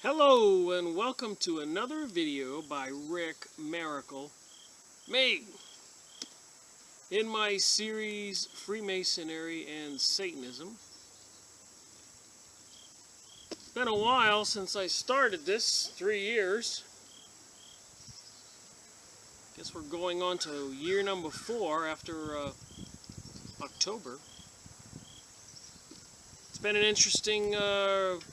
Hello and welcome to another video by Rick Miracle, me, in my series Freemasonry and Satanism. It's been a while since I started this, 3 years. Guess we're going on to year number 4 after October. It's been an interesting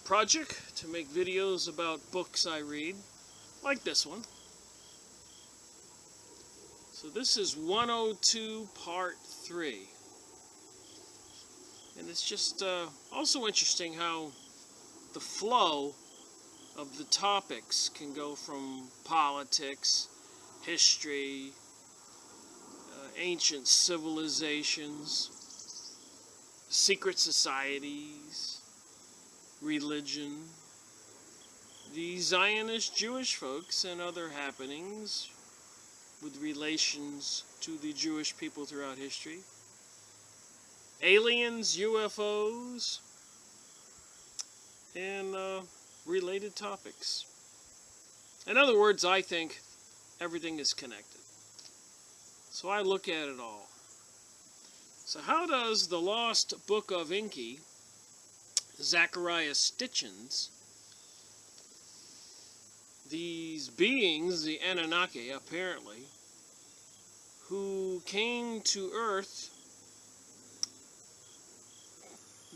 project to make videos about books I read, like this one. So this is 102 part 3. And it's just also interesting how the flow of the topics can go from politics, history, ancient civilizations, secret societies, religion, the Zionist Jewish folks, and other happenings with relations to the Jewish people throughout history, aliens, UFOs, and related topics. In other words, I think everything is connected. So I look at it all. So how does the Lost Book of Enki, Zecharia Sitchen, these beings, the Anunnaki apparently, who came to Earth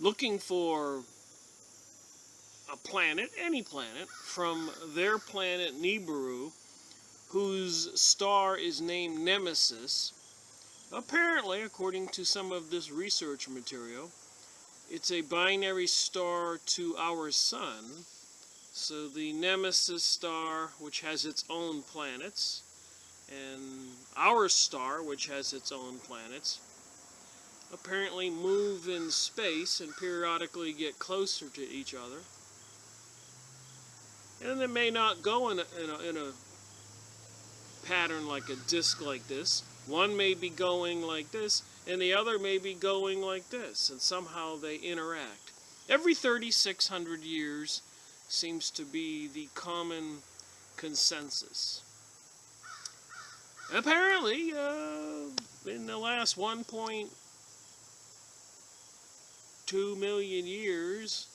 looking for a planet, any planet, from their planet Nibiru, whose star is named Nemesis. Apparently, according to some of this research material, it's a binary star to our sun. So the Nemesis star, which has its own planets, and our star, which has its own planets, apparently move in space and periodically get closer to each other. And they may not go in a pattern like a disc like this. One may be going like this, and the other may be going like this, and somehow they interact. Every 3,600 years seems to be the common consensus. Apparently, in the last 1.2 million years,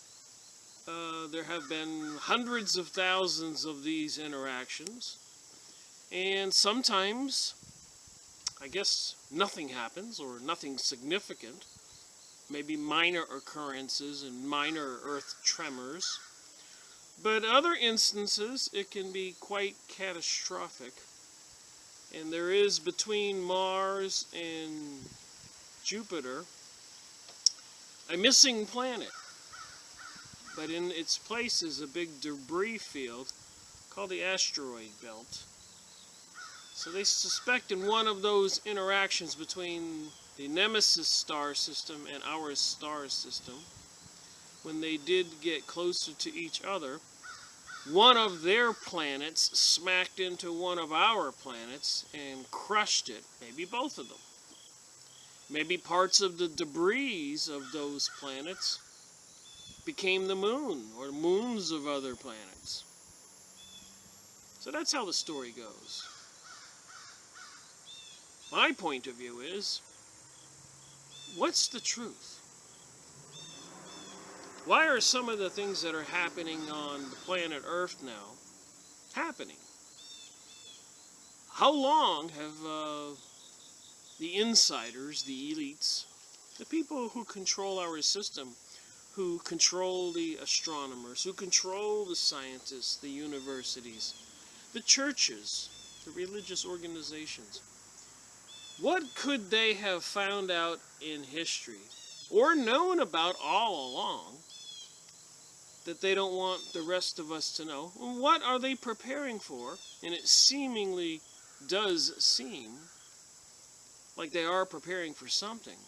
there have been hundreds of thousands of these interactions, and sometimes, I guess, nothing happens, or nothing significant, maybe minor occurrences and minor earth tremors. But other instances, it can be quite catastrophic. And there is between Mars and Jupiter a missing planet. But in its place is a big debris field called the asteroid belt. So they suspect in one of those interactions between the Nemesis star system and our star system, when they did get closer to each other, one of their planets smacked into one of our planets and crushed it, maybe both of them. Maybe parts of the debris of those planets became the moon, or moons of other planets. So that's how the story goes. My point of view is, what's the truth? Why are some of the things that are happening on the planet Earth now happening? How long have the insiders, the elites, the people who control our system, who control the astronomers, who control the scientists, the universities, the churches, the religious organizations, what could they have found out in history, or known about all along, that they don't want the rest of us to know? What are they preparing for? And it seemingly does seem like they are preparing for something.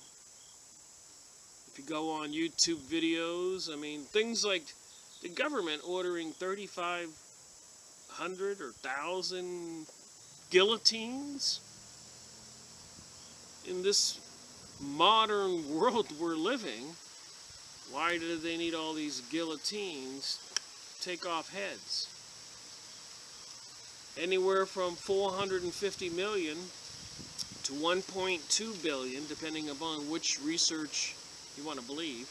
If you go on YouTube videos, I mean, things like the government ordering 3,500 or 1,000 guillotines. In this modern world we're living, why do they need all these guillotines take off heads. Anywhere from 450 million to 1.2 billion, depending upon which research you want to believe.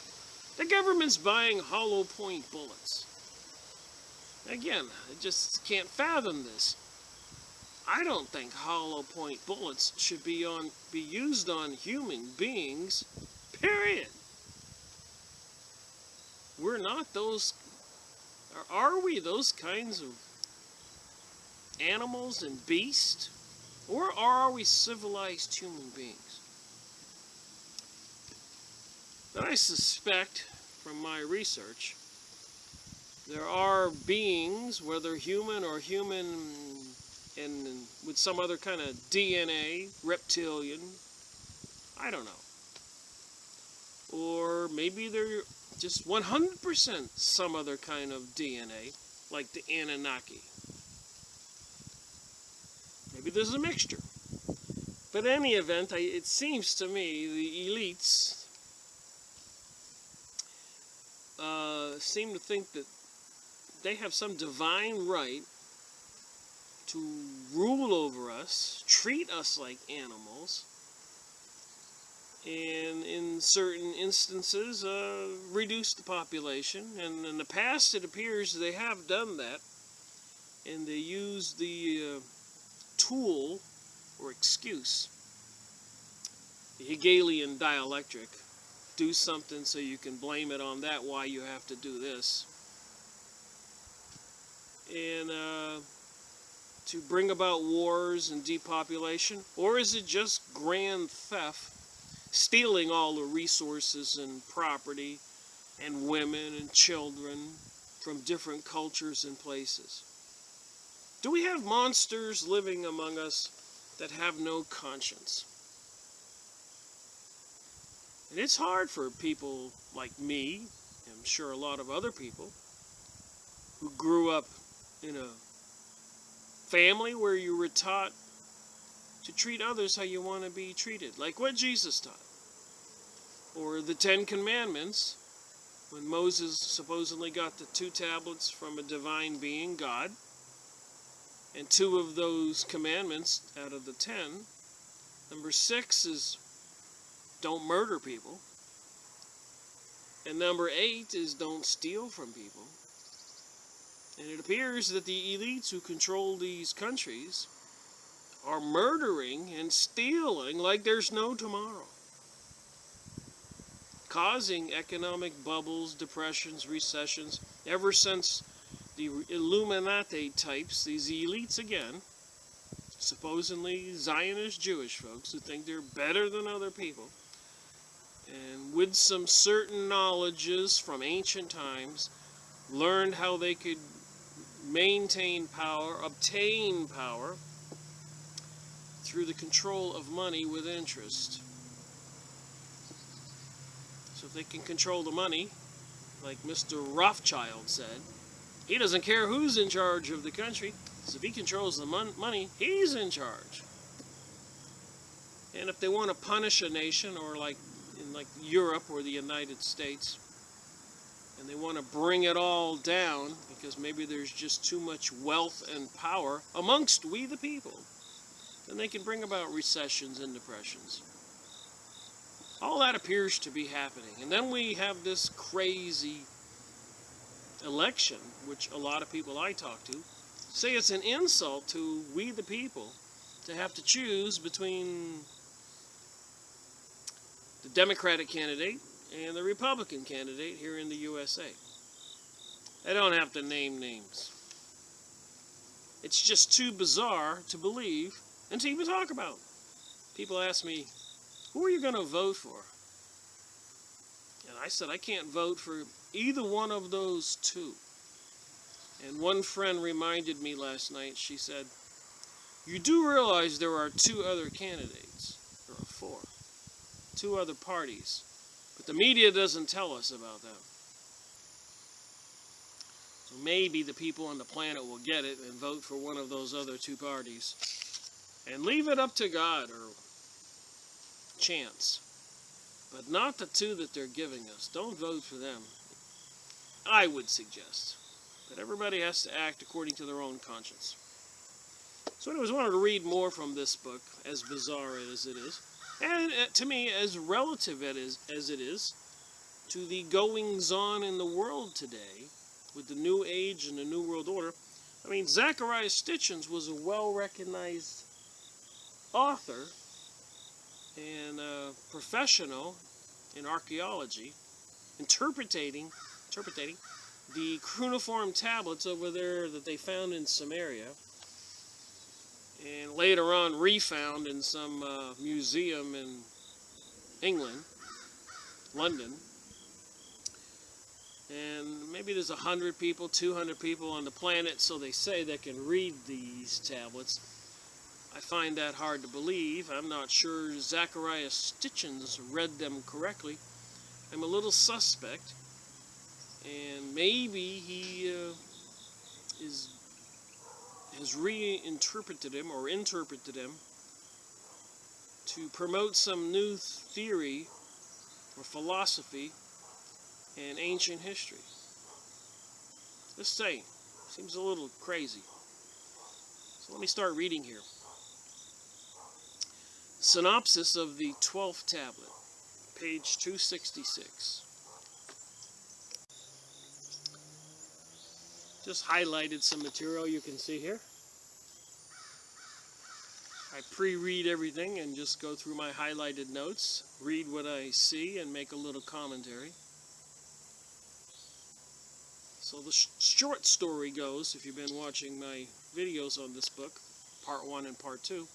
The government's buying hollow point bullets. Again, I just can't fathom this. I don't think hollow point bullets should be used on human beings, period. We're not those, are we those kinds of animals and beasts? Or are we civilized human beings? But I suspect from my research, there are beings, whether human or human and with some other kind of DNA, reptilian, I don't know. Or maybe they're just 100% some other kind of DNA, like the Anunnaki. Maybe there's a mixture. But in any event, it seems to me the elites seem to think that they have some divine right to rule over us, treat us like animals, and in certain instances reduce the population. And in the past it appears they have done that, and they use the tool or excuse, the Hegelian dialectic. Do something so you can blame it on that, why you have to do this. And to bring about wars and depopulation? Or is it just grand theft, stealing all the resources and property and women and children from different cultures and places? Do we have monsters living among us that have no conscience? And it's hard for people like me, and I'm sure a lot of other people, who grew up in a family where you were taught to treat others how you want to be treated, like what Jesus taught. Or the 10 Commandments, when Moses supposedly got the 2 tablets from a divine being, God, and 2 of those commandments out of the 10, number 6 is don't murder people, and number 8 is don't steal from people. And it appears that the elites who control these countries are murdering and stealing like there's no tomorrow, causing economic bubbles, depressions, recessions. Ever since the Illuminati types, these elites again, supposedly Zionist Jewish folks who think they're better than other people, and with some certain knowledges from ancient times, learned how they could maintain power, obtain power, through the control of money with interest. So if they can control the money, like Mr. Rothschild said, he doesn't care who's in charge of the country, because if he controls the money, he's in charge. And if they want to punish a nation, or like in Europe or the United States, and they want to bring it all down because maybe there's just too much wealth and power amongst we the people, then they can bring about recessions and depressions. All that appears to be happening. And then we have this crazy election, which a lot of people I talk to say it's an insult to we the people to have to choose between the Democratic candidate and the Republican candidate here in the USA. I don't have to name names. It's just too bizarre to believe and to even talk about. People ask me, who are you going to vote for? And I said, I can't vote for either one of those two. And one friend reminded me last night, she said, you do realize there are 2 other candidates, or 4, 2 other parties, but the media doesn't tell us about them. So maybe the people on the planet will get it and vote for one of those other 2 parties and leave it up to God or chance, but not the 2 that they're giving us. Don't vote for them, I would suggest. But everybody has to act according to their own conscience. So anyways, I wanted to read more from this book, as bizarre as it is, and to me, as relative as it is to the goings-on in the world today, with the New Age and the New World Order. I mean, Zecharia Sitchen was a well-recognized author and professional in archaeology, interpreting the cuneiform tablets over there that they found in Samaria, and later on refound in some museum in England, London. And maybe there's 100 people, 200 people on the planet, so they say, that can read these tablets. I find that hard to believe. I'm not sure Zecharia Sitchen read them correctly. I'm a little suspect. And maybe he has reinterpreted him or interpreted him to promote some new theory or philosophy in ancient history. Just saying, seems a little crazy. So let me start reading here. Synopsis of the 12th tablet, page 266. Just highlighted some material you can see here. I pre-read everything and just go through my highlighted notes, read what I see, and make a little commentary. So the short story goes, if you've been watching my videos on this book, part 1 and part 2,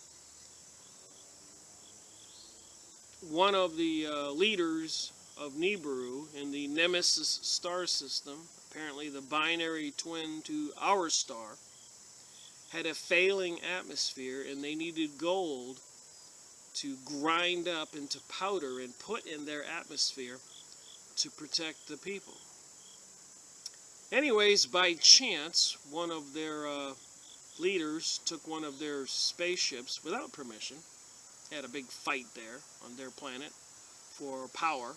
one of the leaders of Nibiru in the Nemesis star system, apparently the binary twin to our star, had a failing atmosphere, and they needed gold to grind up into powder and put in their atmosphere to protect the people. Anyways, by chance, one of their leaders took one of their spaceships without permission. Had a big fight there on their planet for power.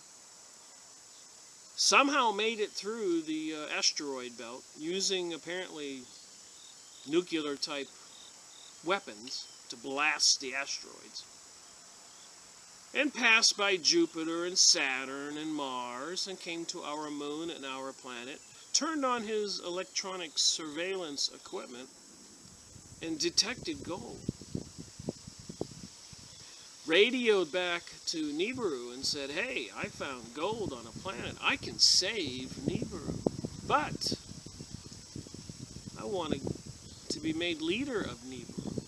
Somehow made it through the asteroid belt using apparently nuclear type weapons to blast the asteroids, and passed by Jupiter and Saturn and Mars and came to our moon and our planet, turned on his electronic surveillance equipment and detected gold. Radioed back to Nibiru and said, hey, I found gold on a planet. I can save Nibiru. But I want to be made leader of Nibiru.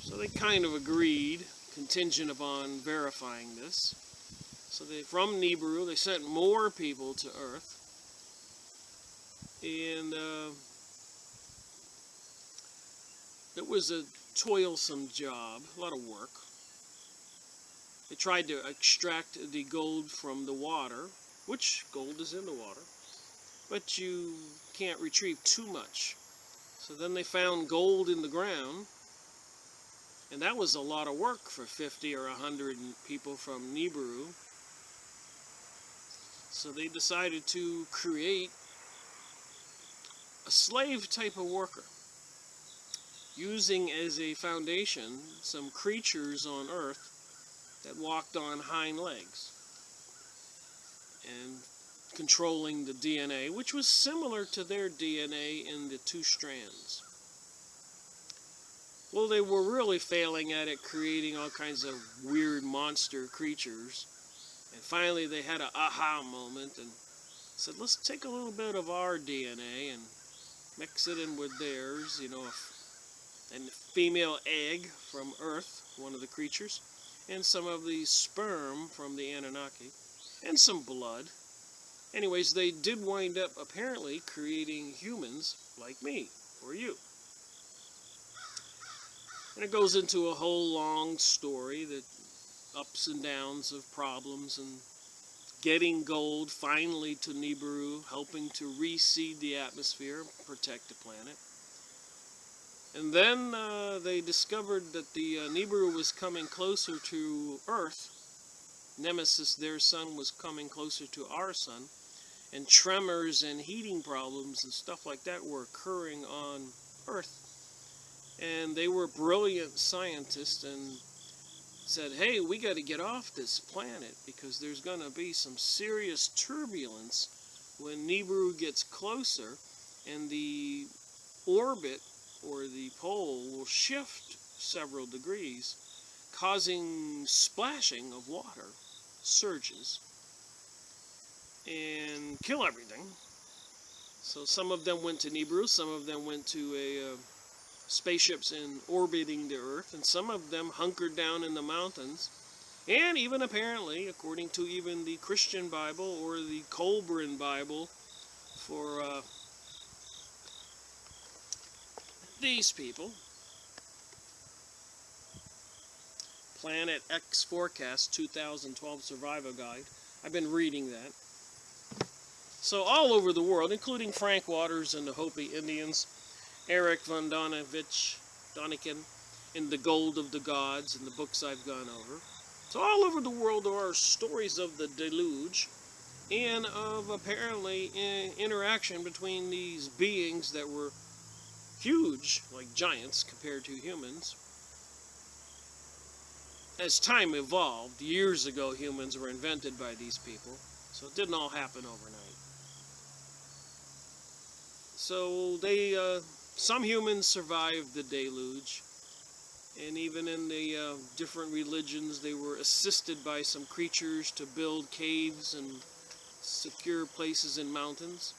So they kind of agreed, contingent upon verifying this. So from Nibiru, they sent more people to Earth. And it was a toilsome job, a lot of work. They tried to extract the gold from the water, which gold is in the water, but you can't retrieve too much. So then they found gold in the ground, and that was a lot of work for 50 or 100 people from Nibiru. So they decided to create a slave type of worker, using as a foundation some creatures on Earth that walked on hind legs and controlling the DNA, which was similar to their DNA in the two strands. Well, they were really failing at it, creating all kinds of weird monster creatures. And finally they had an aha moment and said, let's take a little bit of our DNA and mix it in with theirs, and the female egg from Earth, one of the creatures, and some of the sperm from the Anunnaki, and some blood. Anyways, they did wind up apparently creating humans like me, or you. And it goes into a whole long story, that ups and downs of problems, and getting gold finally to Nibiru, helping to reseed the atmosphere, protect the planet. And then they discovered that the Nibiru was coming closer to Earth. Nemesis, their sun, was coming closer to our sun. and tremors and heating problems and stuff like that were occurring on Earth. And they were brilliant scientists and said, hey, we got to get off this planet because there's going to be some serious turbulence when Nibiru gets closer, and the orbit or the pole will shift several degrees, causing splashing of water, surges, and kill everything. So some of them went to Nibiru, some of them went to spaceships orbiting the Earth, and some of them hunkered down in the mountains. And even apparently, according to even the Christian Bible or the Colburn Bible for these people, Planet X Forecast 2012 Survival Guide, I've been reading that. So all over the world, including Frank Waters and the Hopi Indians, Eric von Doniken in The Gold of the Gods and the books I've gone over. So all over the world there are stories of the deluge and of apparently interaction between these beings that were huge, like giants compared to humans. As time evolved, years ago humans were invented by these people, so it didn't all happen overnight. So some humans survived the deluge, and even in the different religions they were assisted by some creatures to build caves and secure places in mountains.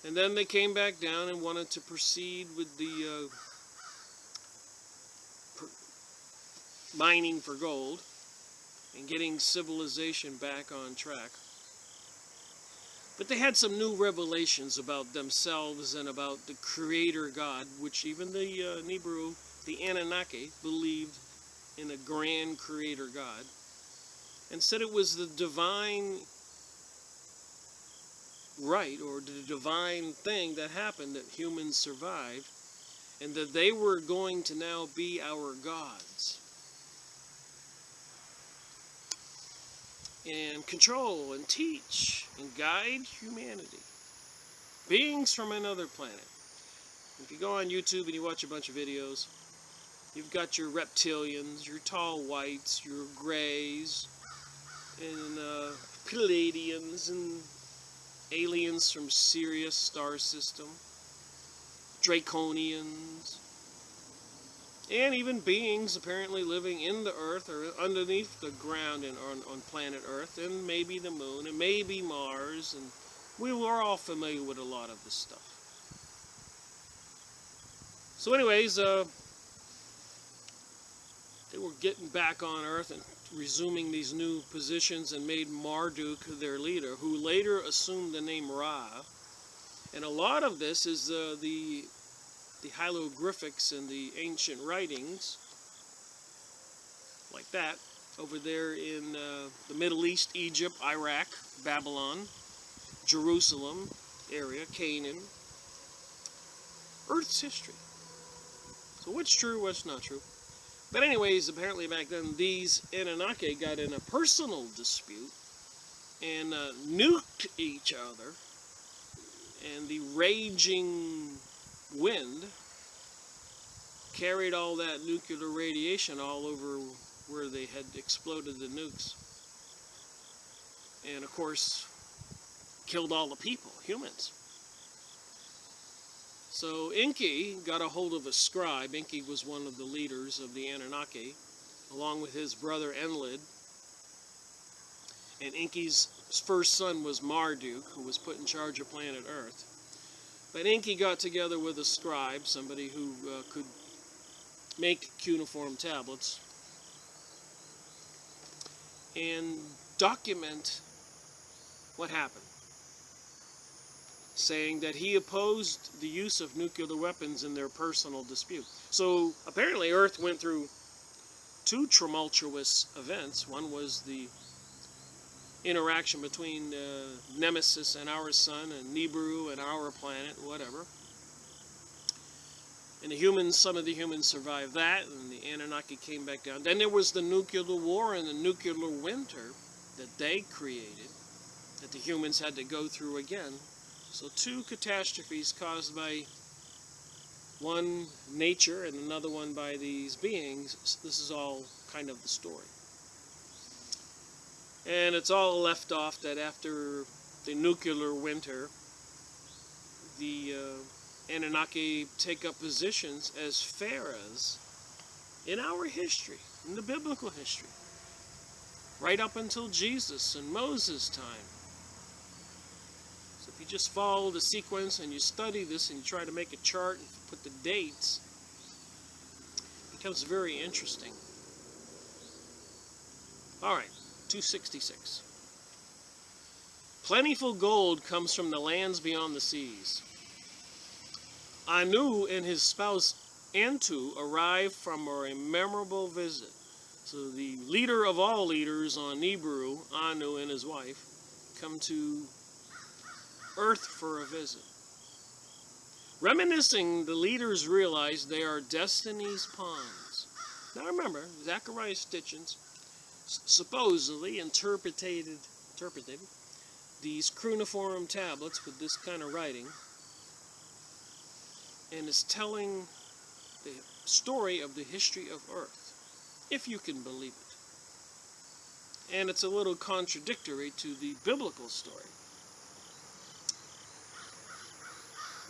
And then they came back down and wanted to proceed with the mining for gold and getting civilization back on track. But they had some new revelations about themselves and about the Creator God, which even the Nibiru, the Anunnaki, believed in a grand Creator God, and said it was the divine right, or the divine thing that happened that humans survived, and that they were going to now be our gods and control and teach and guide humanity. Beings from another planet. If you go on YouTube and you watch a bunch of videos, you've got your reptilians, your tall whites, your grays, and Palladians, and aliens from Sirius star system, Draconians, and even beings apparently living in the Earth or underneath the ground on planet Earth, and maybe the Moon, and maybe Mars, and we were all familiar with a lot of this stuff. So anyways, they were getting back on Earth and resuming these new positions, and made Marduk their leader, who later assumed the name Ra. And a lot of this is the hieroglyphics and the ancient writings, like that, over there in the Middle East, Egypt, Iraq, Babylon, Jerusalem area, Canaan. Earth's history. So what's true, what's not true? But anyways, apparently back then, these Anunnaki got in a personal dispute and nuked each other, and the raging wind carried all that nuclear radiation all over where they had exploded the nukes, and of course killed all the people, humans. So Enki got a hold of a scribe. Enki was one of the leaders of the Anunnaki, along with his brother Enlil. And Enki's first son was Marduk, who was put in charge of planet Earth. But Enki got together with a scribe, somebody who could make cuneiform tablets, and document what happened, saying that he opposed the use of nuclear weapons in their personal dispute. So apparently Earth went through two tumultuous events. One was the interaction between Nemesis and our sun, and Nibiru and our planet, whatever. And the humans, some of the humans survived that, and the Anunnaki came back down. Then there was the nuclear war and the nuclear winter. that they created, that the humans had to go through again. So two catastrophes caused by one nature and another one by these beings. This is all kind of the story. And it's all left off that after the nuclear winter, the Anunnaki take up positions as pharaohs in our history, in the biblical history, right up until Jesus and Moses' time. So if you just follow the sequence and you study this and you try to make a chart and put the dates, it becomes very interesting. All right, 266. Plentiful gold comes from the lands beyond the seas. Anu and his spouse Antu arrive from a memorable visit. So the leader of all leaders on Nibiru, Anu and his wife, come to Earth for a visit. Reminiscing, the leaders realize they are destiny's pawns. Now remember, Zecharia Sitchen supposedly interpreted these cuneiform tablets with this kind of writing, and is telling the story of the history of Earth, if you can believe it. And it's a little contradictory to the biblical story.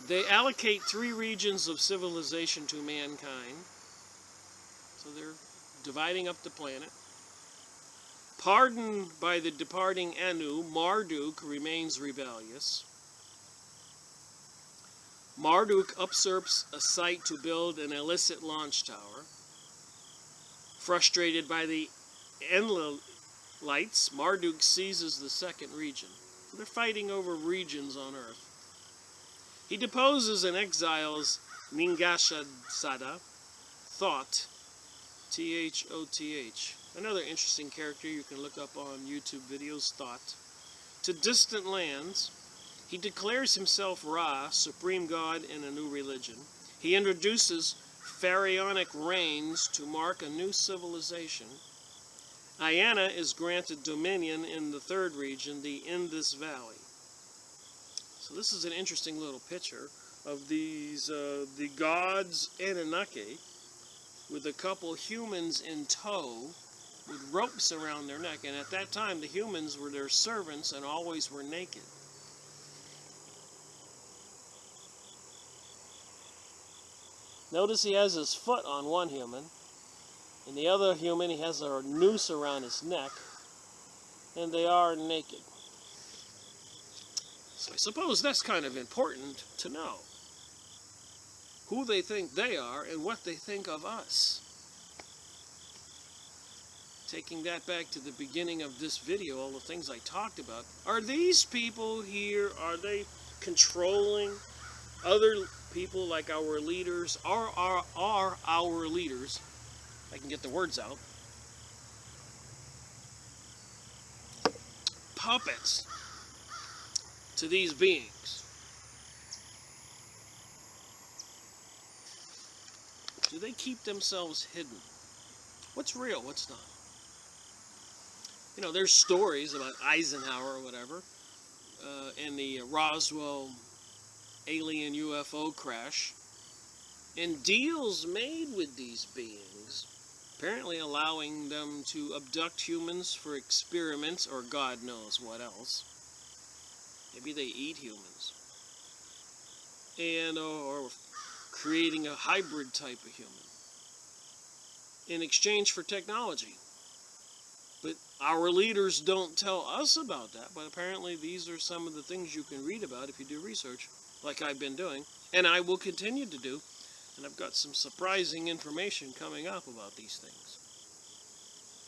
They allocate 3 regions of civilization to mankind, so they're dividing up the planet. Pardoned by the departing Anu, Marduk remains rebellious. Marduk usurps a site to build an illicit launch tower. Frustrated by the Enlilites, Marduk seizes the 2nd region. They're fighting over regions on Earth. He deposes and exiles Ningashadasada, Thoth, Thoth, another interesting character you can look up on YouTube videos, Thoth, to distant lands. He declares himself Ra, supreme god in a new religion. He introduces pharaonic reigns to mark a new civilization. Ayana is granted dominion in the 3rd region, the Indus Valley. So this is an interesting little picture of these the gods Anunnaki with a couple humans in tow with ropes around their neck. And at that time, the humans were their servants and always were naked. Notice he has his foot on one human, and the other human he has a noose around his neck, and they are naked. So I suppose that's kind of important to know. Who they think they are and what they think of us. Taking that back to the beginning of this video, all the things I talked about. Are these people here, are they controlling other people like our leaders? Are our leaders, if I can get the words out, puppets to these beings? Do they keep themselves hidden? What's real, what's not? You know, there's stories about Eisenhower or whatever, and the Roswell alien UFO crash, and deals made with these beings, apparently allowing them to abduct humans for experiments or God knows what else. Maybe they eat humans. And or creating a hybrid type of human in exchange for technology. But our leaders don't tell us about that, but apparently these are some of the things you can read about if you do research, like I've been doing, and I will continue to do, and I've got some surprising information coming up about these things.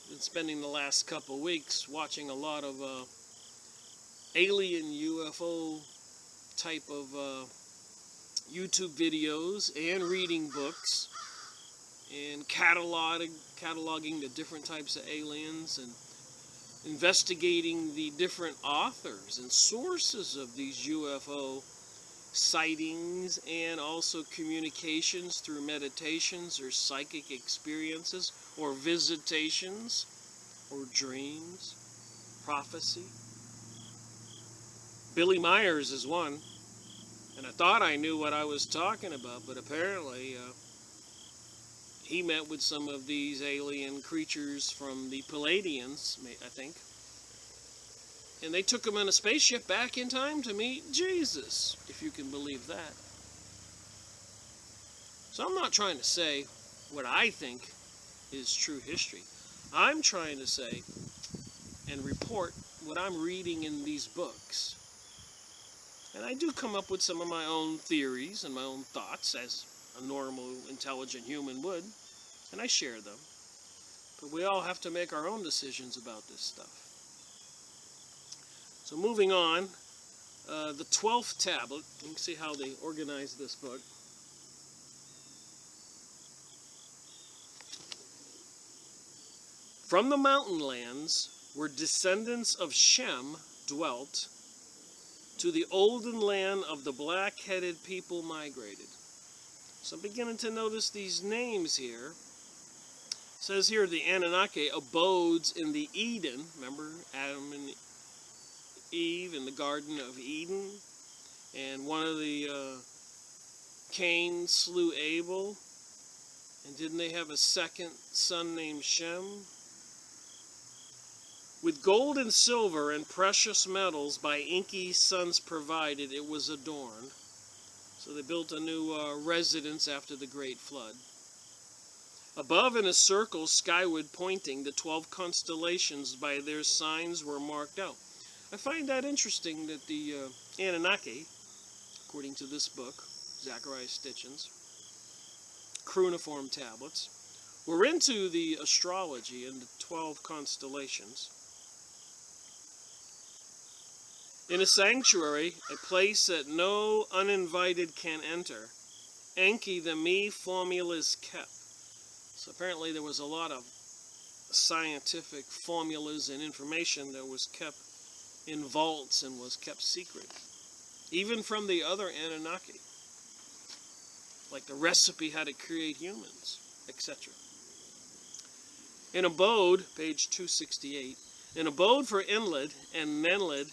I've been spending the last couple weeks watching a lot of alien UFO type of YouTube videos and reading books and cataloging the different types of aliens and investigating the different authors and sources of these UFO sightings, and also communications through meditations or psychic experiences or visitations or dreams. prophecy. Billy Myers is one, and I thought I knew what I was talking about, but apparently he met with some of these alien creatures from the Palladians, I think, and they took him in a spaceship back in time to meet Jesus, if you can believe that. So I'm not trying to say what I think is true history. I'm trying to say and report what I'm reading in these books. And I do come up with some of my own theories and my own thoughts, as a normal, intelligent human would, and I share them. But we all have to make our own decisions about this stuff. So moving on, the 12th tablet. You can see how they organized this book. From the mountain lands where descendants of Shem dwelt, to the olden land of the black-headed people migrated. So I'm beginning to notice these names here. It says here the Anunnaki abodes in the Eden. Remember Adam and Eve in the Garden of Eden? And one of the Cain slew Abel. And didn't they have a second son named Shem? With gold and silver and precious metals by Enki's sons provided, it was adorned. So they built a new residence after the great flood. Above in a circle skyward pointing, the 12 constellations by their signs were marked out. I find that interesting that the Anunnaki, according to this book, Zecharia Sitchen's cuneiform tablets, were into the astrology and the 12 constellations. In a sanctuary, a place that no uninvited can enter, Enki the Me formulas kept. So apparently there was a lot of scientific formulas and information that was kept in vaults and was kept secret, even from the other Anunnaki, like the recipe how to create humans, etc. An abode, page 268, an abode for Enlil and Nenlil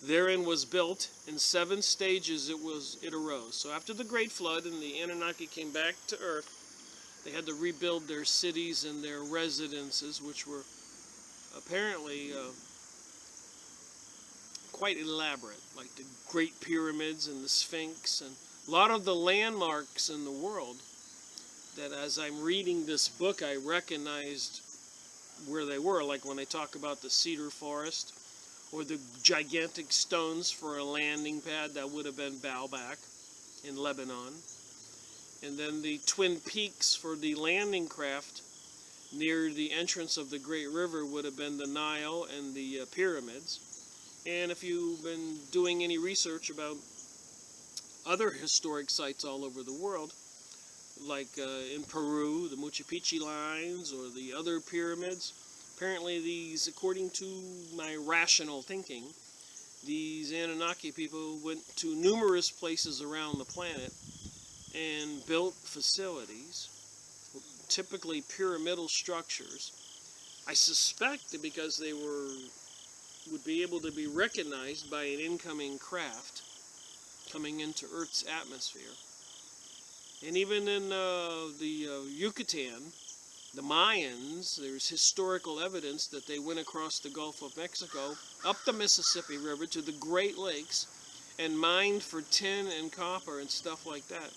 therein was built. In 7 stages it arose. So after the great flood and the Anunnaki came back to earth, they had to rebuild their cities and their residences, which were apparently quite elaborate, like the Great Pyramids and the Sphinx, and a lot of the landmarks in the world that as I'm reading this book I recognized where they were, like when they talk about the cedar forest, or the gigantic stones for a landing pad that would have been Baalbek in Lebanon. And then the twin peaks for the landing craft near the entrance of the Great River would have been the Nile and the pyramids. And if you've been doing any research about other historic sites all over the world, like in Peru, the Machu Picchu lines or the other pyramids, apparently these, according to my rational thinking, these Anunnaki people went to numerous places around the planet and built facilities, typically pyramidal structures. I suspect that because they would be able to be recognized by an incoming craft coming into Earth's atmosphere. And even in the Yucatan, the Mayans, there's historical evidence that they went across the Gulf of Mexico, up the Mississippi River to the Great Lakes, and mined for tin and copper and stuff like that,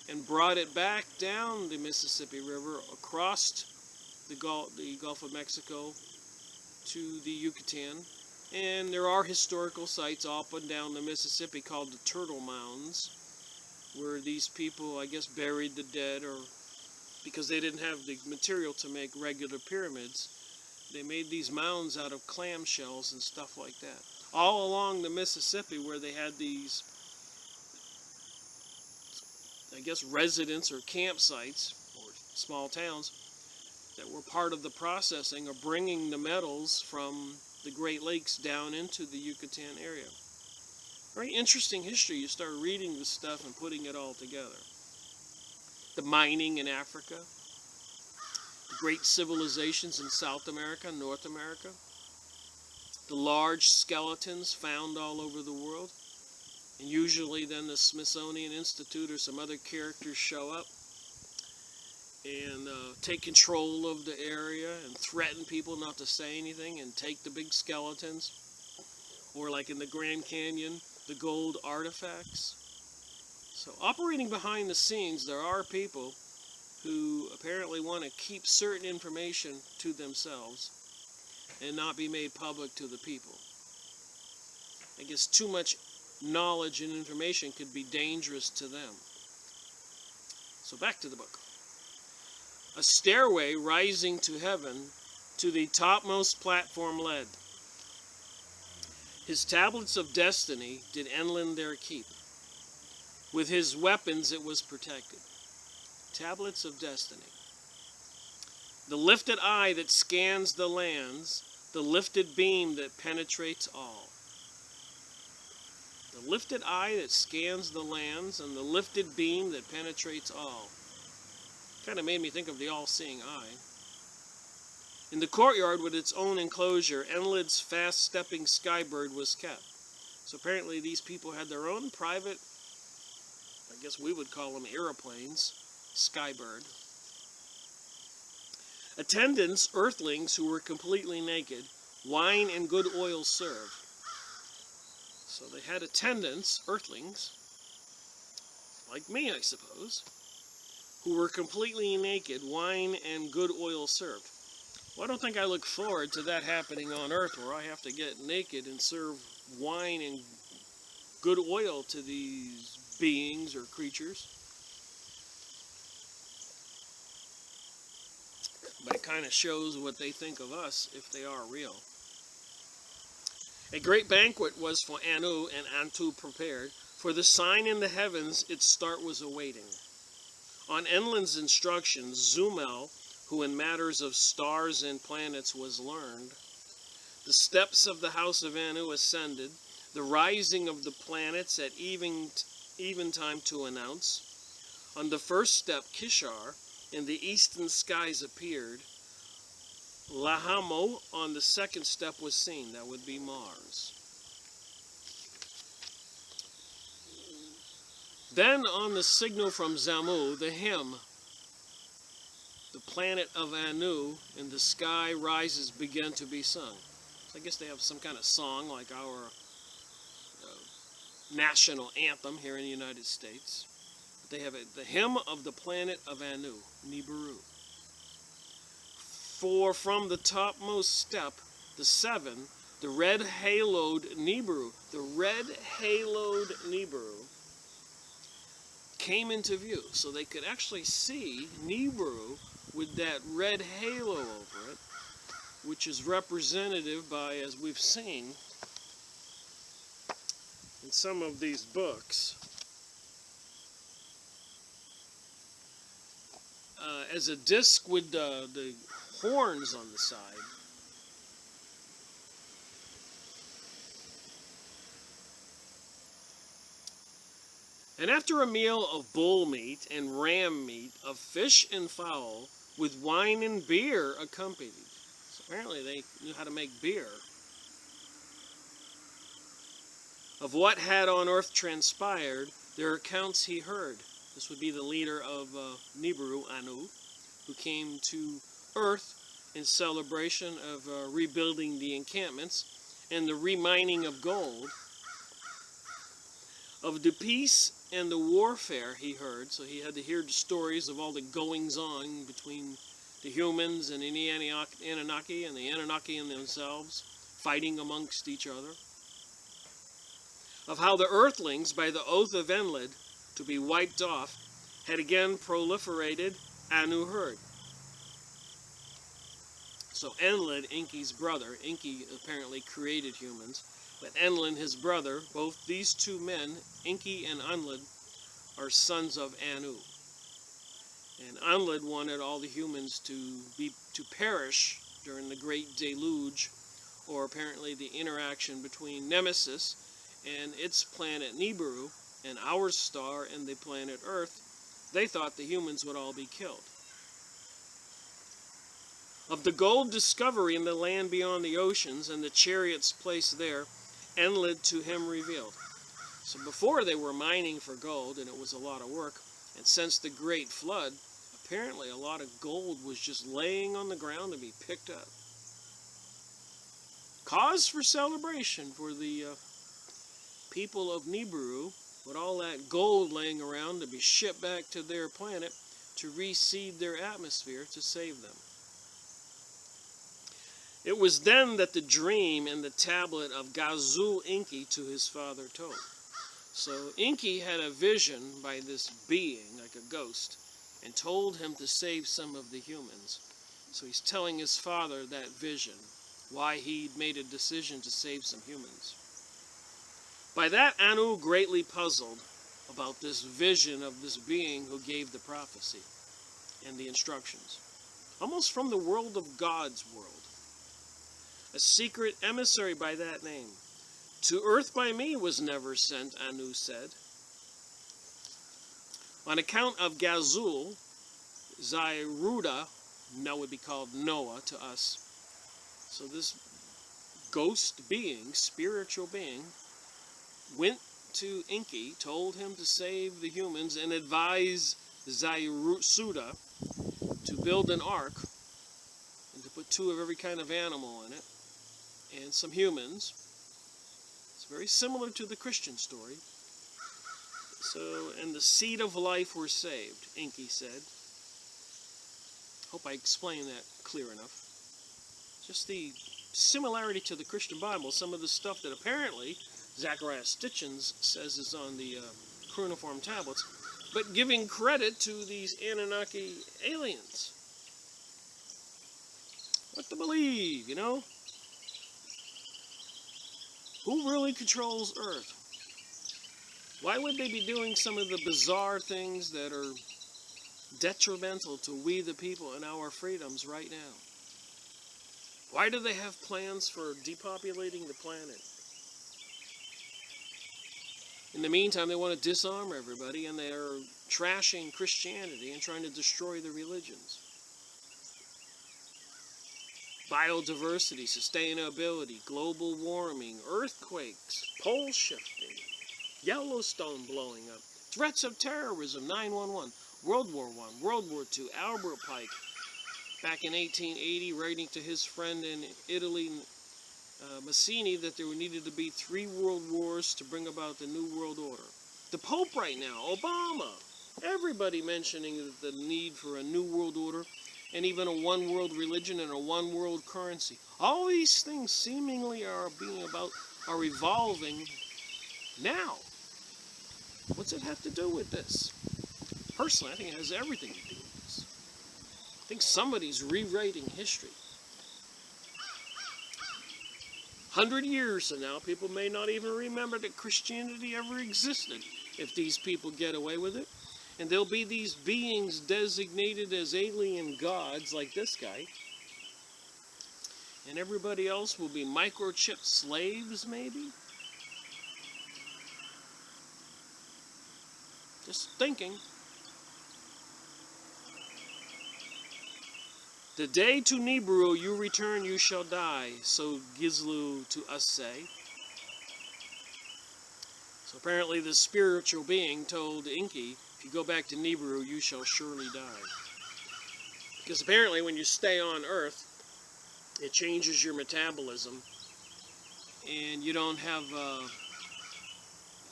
and brought it back down the Mississippi River across the Gulf of Mexico to the Yucatan. And there are historical sites up and down the Mississippi called the Turtle Mounds, where these people, I guess, buried the dead, or because they didn't have the material to make regular pyramids, they made these mounds out of clamshells and stuff like that. All along the Mississippi, where they had these, I guess, residents or campsites, or small towns, that were part of the processing of bringing the metals from the Great Lakes down into the Yucatan area. Very interesting history. You start reading this stuff and putting it all together. The mining in Africa, the great civilizations in South America, North America, the large skeletons found all over the world. And usually then the Smithsonian Institute or some other characters show up and take control of the area and threaten people not to say anything and take the big skeletons. Or like in the Grand Canyon, the gold artifacts. So operating behind the scenes, there are people who apparently want to keep certain information to themselves and not be made public to the people. I guess too much knowledge and information could be dangerous to them. So back to the book. A stairway rising to heaven to the topmost platform led. His tablets of destiny did Enlil there keep. With his weapons it was protected. Tablets of destiny. The lifted eye that scans the lands, the lifted beam that penetrates all. The lifted eye that scans the lands and the lifted beam that penetrates all. Kind of made me think of the all-seeing eye. In the courtyard with its own enclosure, Enlil's fast-stepping skybird was kept. So apparently these people had their own private, I guess we would call them aeroplanes, skybird. Attendants, earthlings who were completely naked, wine and good oil served. So they had attendants, earthlings, like me I suppose, who were completely naked, wine and good oil served. Well, I don't think I look forward to that happening on Earth, where I have to get naked and serve wine and good oil to these beings or creatures. But it kind of shows what they think of us if they are real. A great banquet was for Anu and Antu prepared. For the sign in the heavens, its start was awaiting. On Enlin's instructions, Zumel, who in matters of stars and planets was learned, the steps of the house of Anu ascended, the rising of the planets at eventime to announce. On the first step, Kishar, in the eastern skies appeared. Lahamo on the second step was seen. That would be Mars. Then on the signal from Zamu, the hymn, the planet of Anu in the sky rises, began to be sung. So I guess they have some kind of song like our national anthem here in the United States. They have the hymn of the planet of Anu, Nibiru. For from the topmost step, the seven, the red haloed Nibiru, came into view. So they could actually see Nibiru with that red halo over it, which is representative by, as we've seen in some of these books, as a disc with the horns on the side. And after a meal of bull meat and ram meat, of fish and fowl, with wine and beer accompanied. So apparently they knew how to make beer. Of what had on earth transpired, their accounts he heard. This would be the leader of Nibiru, Anu, who came to Earth in celebration of rebuilding the encampments and the remining of gold. Of the peace and the warfare he heard, so he had to hear the stories of all the goings-on between the humans and the Anunnaki and the Anunnaki and themselves, fighting amongst each other. Of how the earthlings, by the oath of Enlil, to be wiped off, had again proliferated, Anu heard. So Enlil, Enki's brother, Enki apparently created humans, but Enlil, his brother, both these two men, Enki and Enlil, are sons of Anu. And Enlil wanted all the humans to perish during the great deluge, or apparently the interaction between Nemesis and its planet Nibiru, and our star and the planet Earth. They thought the humans would all be killed. of the gold discovery in the land beyond the oceans and the chariots placed there, Enlil to him revealed. So before they were mining for gold, and it was a lot of work, and since the great flood, apparently a lot of gold was just laying on the ground to be picked up. Cause for celebration for the people of Nibiru, with all that gold laying around to be shipped back to their planet to reseed their atmosphere to save them. It was then that the dream in the tablet of Gazul Enki to his father told. So Enki had a vision by this being, like a ghost, and told him to save some of the humans. So he's telling his father that vision, why he'd made a decision to save some humans. By that, Anu greatly puzzled about this vision of this being who gave the prophecy and the instructions, almost from the world of God's world. A secret emissary by that name. To earth by me was never sent, Anu said. On account of Gazul, Zairuda, now would be called Noah to us. So this ghost being, spiritual being, went to Enki, told him to save the humans, and advised Zairuda to build an ark and to put 2 of every kind of animal in it and some humans. It's very similar to the Christian story. So, and the seed of life were saved, Enki said. Hope I explained that clear enough. Just the similarity to the Christian Bible, some of the stuff that apparently Zecharia Sitchen says is on the cuneiform tablets, but giving credit to these Anunnaki aliens. What to believe, you know? Who really controls Earth? Why would they be doing some of the bizarre things that are detrimental to we the people and our freedoms right now? Why do they have plans for depopulating the planet? In the meantime, they want to disarm everybody, and they are trashing Christianity and trying to destroy the religions. Biodiversity, sustainability, global warming, earthquakes, pole shifting, Yellowstone blowing up, threats of terrorism, 9/11, World War I, World War II, Albert Pike, back in 1880, writing to his friend in Italy, Mazzini, that there needed to be 3 world wars to bring about the New World Order. The Pope right now, Obama, everybody mentioning the need for a New World Order, and even a one world religion and a one world currency. All these things seemingly are evolving now. What's it have to do with this? Personally, I think it has everything to do with this. I think somebody's rewriting history. 100 years from now, people may not even remember that Christianity ever existed if these people get away with it. And there'll be these beings designated as alien gods, like this guy. And everybody else will be microchipped slaves, maybe? Just thinking. The day to Nibiru you return, you shall die, so Gizlu to us say. So apparently this spiritual being told Enki, if you go back to Nibiru, you shall surely die. Because apparently when you stay on Earth, it changes your metabolism, and you don't have a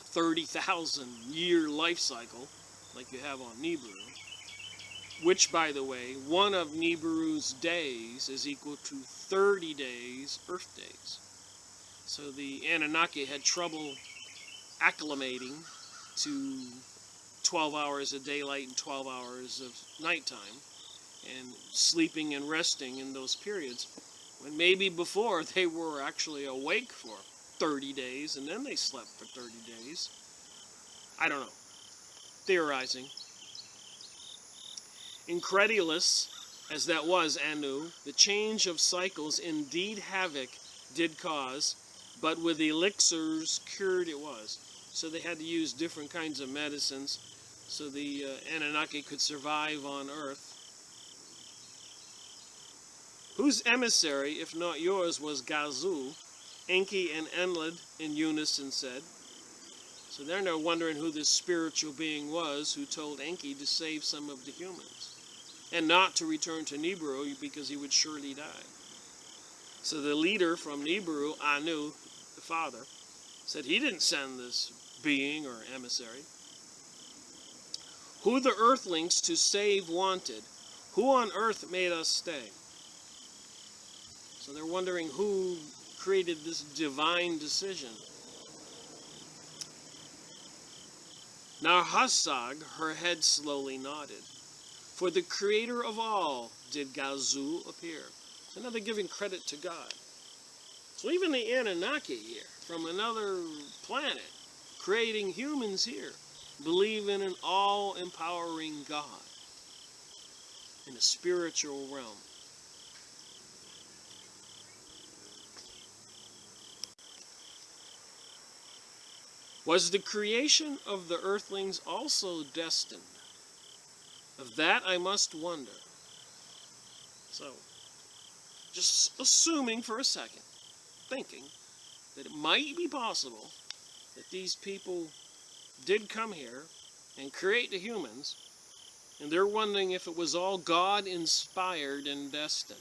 30,000 year life cycle like you have on Nibiru. Which, by the way, one of Nibiru's days is equal to 30 days, Earth days. So the Anunnaki had trouble acclimating to 12 hours of daylight and 12 hours of nighttime, and sleeping and resting in those periods, when maybe before they were actually awake for 30 days and then they slept for 30 days. I don't know. Theorizing. Incredulous as that was, Anu, the change of cycles indeed havoc did cause, but with elixirs cured it was. So they had to use different kinds of medicines so the Anunnaki could survive on Earth. Whose emissary, if not yours, was Gazu? Enki and Enlil in unison said. So they're now wondering who this spiritual being was who told Enki to save some of the humans and not to return to Nibiru because he would surely die. So the leader from Nibiru, Anu, the father, said he didn't send this being or emissary. Who the earthlings to save wanted? Who on earth made us stay? So they're wondering who created this divine decision. Narhasag, her head slowly nodded. For the creator of all did Gazu appear. So now they're giving credit to God. So even the Anunnaki here, from another planet, creating humans here, believe in an all-empowering God in a spiritual realm. Was the creation of the earthlings also destined? Of that I must wonder. So, just assuming for a second, thinking that it might be possible that these people did come here and create the humans, and they're wondering if it was all God-inspired and destined.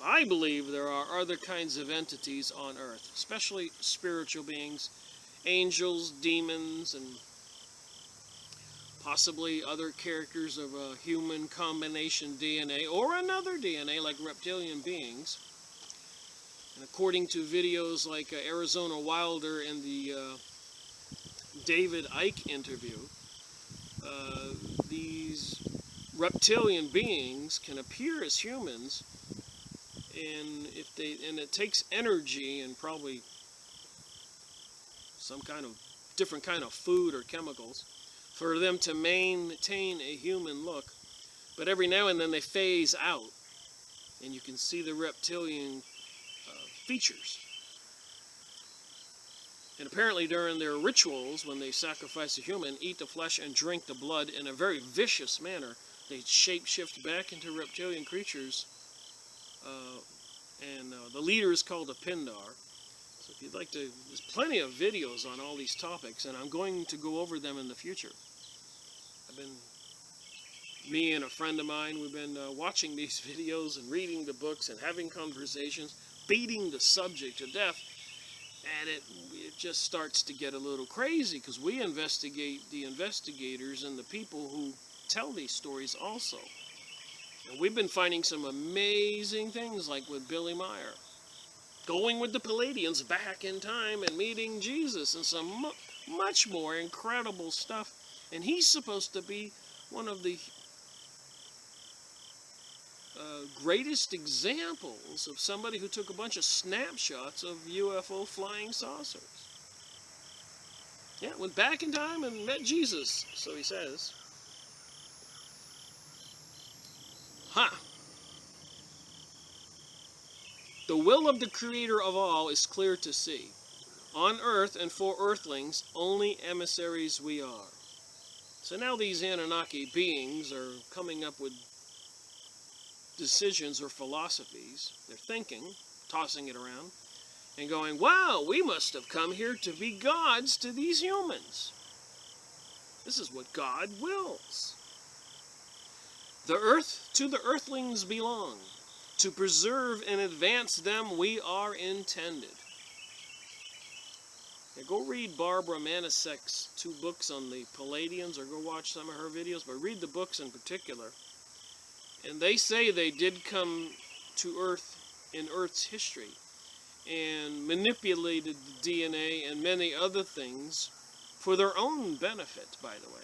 I believe there are other kinds of entities on Earth, especially spiritual beings, angels, demons, and possibly other characters of a human combination DNA or another DNA like reptilian beings. And according to videos like Arizona Wilder and the David Icke interview, these reptilian beings can appear as humans, and it takes energy and probably some kind of different kind of food or chemicals for them to maintain a human look. But every now and then they phase out, and you can see the reptilian features. And apparently during their rituals, when they sacrifice a human, eat the flesh and drink the blood in a very vicious manner, they shape-shift back into reptilian creatures. The leader is called a Pindar. So if you'd like to, there's plenty of videos on all these topics, and I'm going to go over them in the future. Me and a friend of mine, we've been watching these videos and reading the books and having conversations, beating the subject to death, and it just starts to get a little crazy because we investigate the investigators and the people who tell these stories also. And we've been finding some amazing things, like with Billy Meyer, going with the Palladians back in time and meeting Jesus, and some much more incredible stuff. And he's supposed to be one of the greatest examples of somebody who took a bunch of snapshots of UFO flying saucers. Yeah, went back in time and met Jesus, so he says. The will of the Creator of all is clear to see. On earth and for earthlings, only emissaries we are. So now these Anunnaki beings are coming up with decisions or philosophies. They're thinking, tossing it around, and going, wow, we must have come here to be gods to these humans. This is what God wills. The earth to the earthlings belong. To preserve and advance them we are intended. Now go read Barbara Manasek's 2 books on the Palladians, or go watch some of her videos, but read the books in particular. And they say they did come to Earth in Earth's history and manipulated the DNA and many other things for their own benefit, by the way.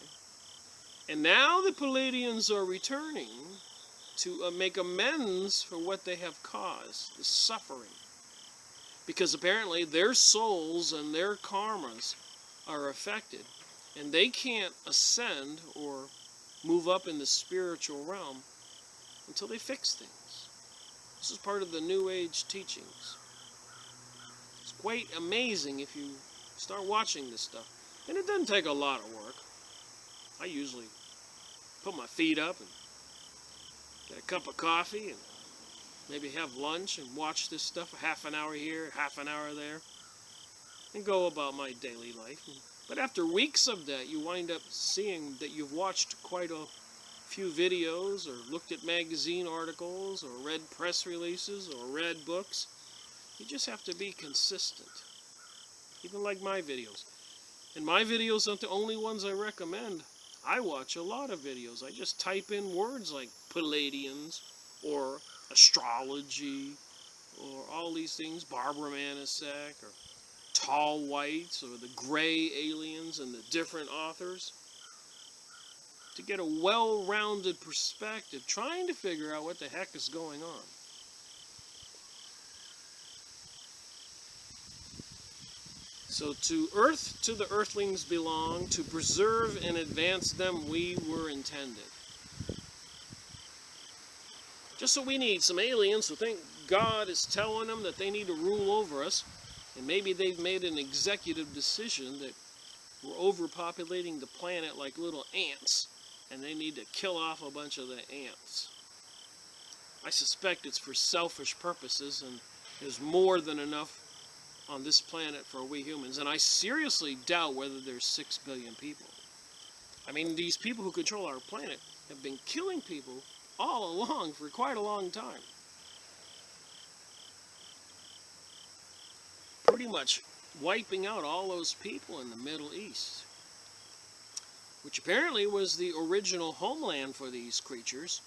And now the Palladians are returning to make amends for what they have caused, the suffering. Because apparently their souls and their karmas are affected, and they can't ascend or move up in the spiritual realm until they fix things. This is part of the New Age teachings. It's quite amazing if you start watching this stuff. And it doesn't take a lot of work. I usually put my feet up and get a cup of coffee, and maybe have lunch and watch this stuff, half an hour here, half an hour there, and go about my daily life. But after weeks of that, you wind up seeing that you've watched quite a few videos, or looked at magazine articles, or read press releases, or read books. You just have to be consistent. Even like my videos. And my videos aren't the only ones I recommend. I watch a lot of videos. I just type in words like Palladians, or astrology, or all these things, Barbara Manisek, or tall whites, or the gray aliens, and the different authors, to get a well-rounded perspective, trying to figure out what the heck is going on. So to the earthlings belong, to preserve and advance them we were intended. Just so we need some aliens who think God is telling them that they need to rule over us, and maybe they've made an executive decision that we're overpopulating the planet like little ants, and they need to kill off a bunch of the ants. I suspect it's for selfish purposes, and there's more than enough on this planet for we humans, and I seriously doubt whether there's 6 billion people. I mean, these people who control our planet have been killing people all along for quite a long time. Pretty much wiping out all those people in the Middle East, which apparently was the original homeland for these creatures.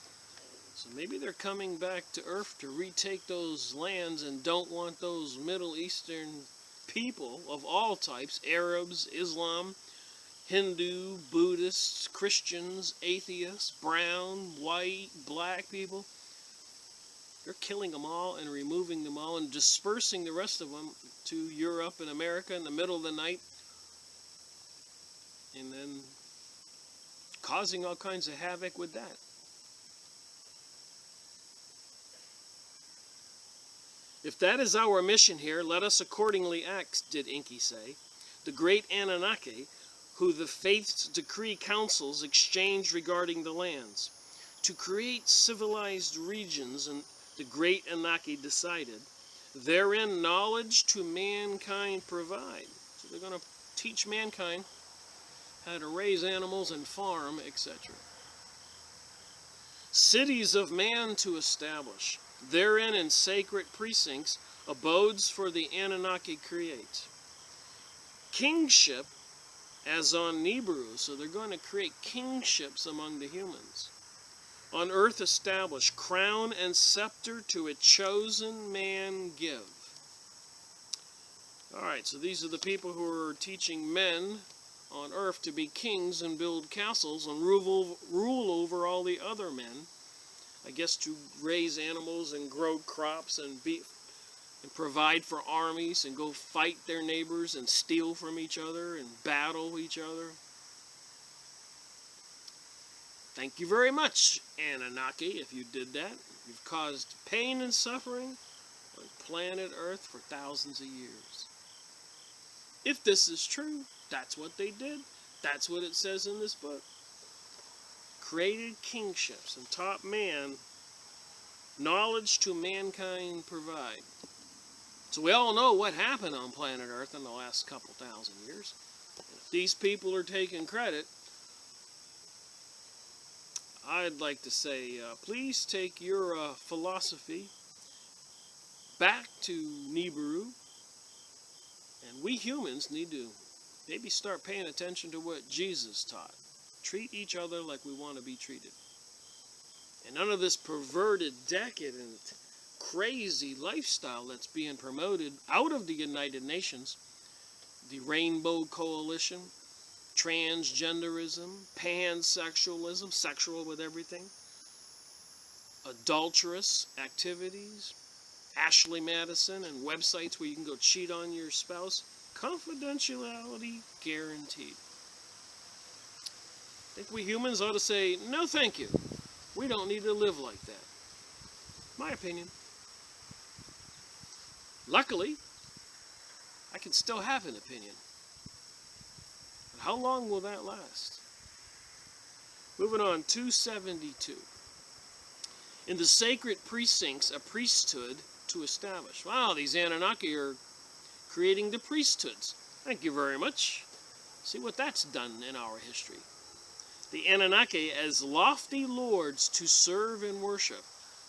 So maybe they're coming back to Earth to retake those lands and don't want those Middle Eastern people of all types, Arabs, Islam, Hindu, Buddhists, Christians, atheists, brown, white, black people. They're killing them all and removing them all and dispersing the rest of them to Europe and America in the middle of the night, and then causing all kinds of havoc with that. If that is our mission here, let us accordingly act, did Enki say. The great Anunnaki, who the faith's decree councils exchanged regarding the lands, to create civilized regions, and the great Anunnaki decided, therein knowledge to mankind provide. So they're going to teach mankind how to raise animals and farm, etc. Cities of man to establish, therein in sacred precincts, abodes for the Anunnaki create. Kingship, as on Nibiru, so they're going to create kingships among the humans. On earth establish, crown and scepter to a chosen man give. Alright, so these are the people who are teaching men on earth to be kings and build castles and rule over all the other men. I guess to raise animals and grow crops and provide for armies and go fight their neighbors and steal from each other and battle each other. Thank you very much, Anunnaki, if you did that. You've caused pain and suffering on planet Earth for thousands of years. If this is true, that's what they did. That's what it says in this book. Created kingships and taught man knowledge to mankind provide. So we all know what happened on planet Earth in the last couple thousand years. And if these people are taking credit, I'd like to say, please take your philosophy back to Nibiru, and we humans need to maybe start paying attention to what Jesus taught. Treat each other like we want to be treated. And none of this perverted, decadent, crazy lifestyle that's being promoted out of the United Nations, the Rainbow Coalition, transgenderism, pansexualism, sexual with everything, adulterous activities, Ashley Madison, and websites where you can go cheat on your spouse. Confidentiality guaranteed. I think we humans ought to say, no thank you. We don't need to live like that. My opinion. Luckily, I can still have an opinion. But how long will that last? Moving on, 272. in the sacred precincts a priesthood to establish. Wow, these Anunnaki are creating the priesthoods. Thank you very much. See what that's done in our history. The Anunnaki as lofty lords to serve and worship.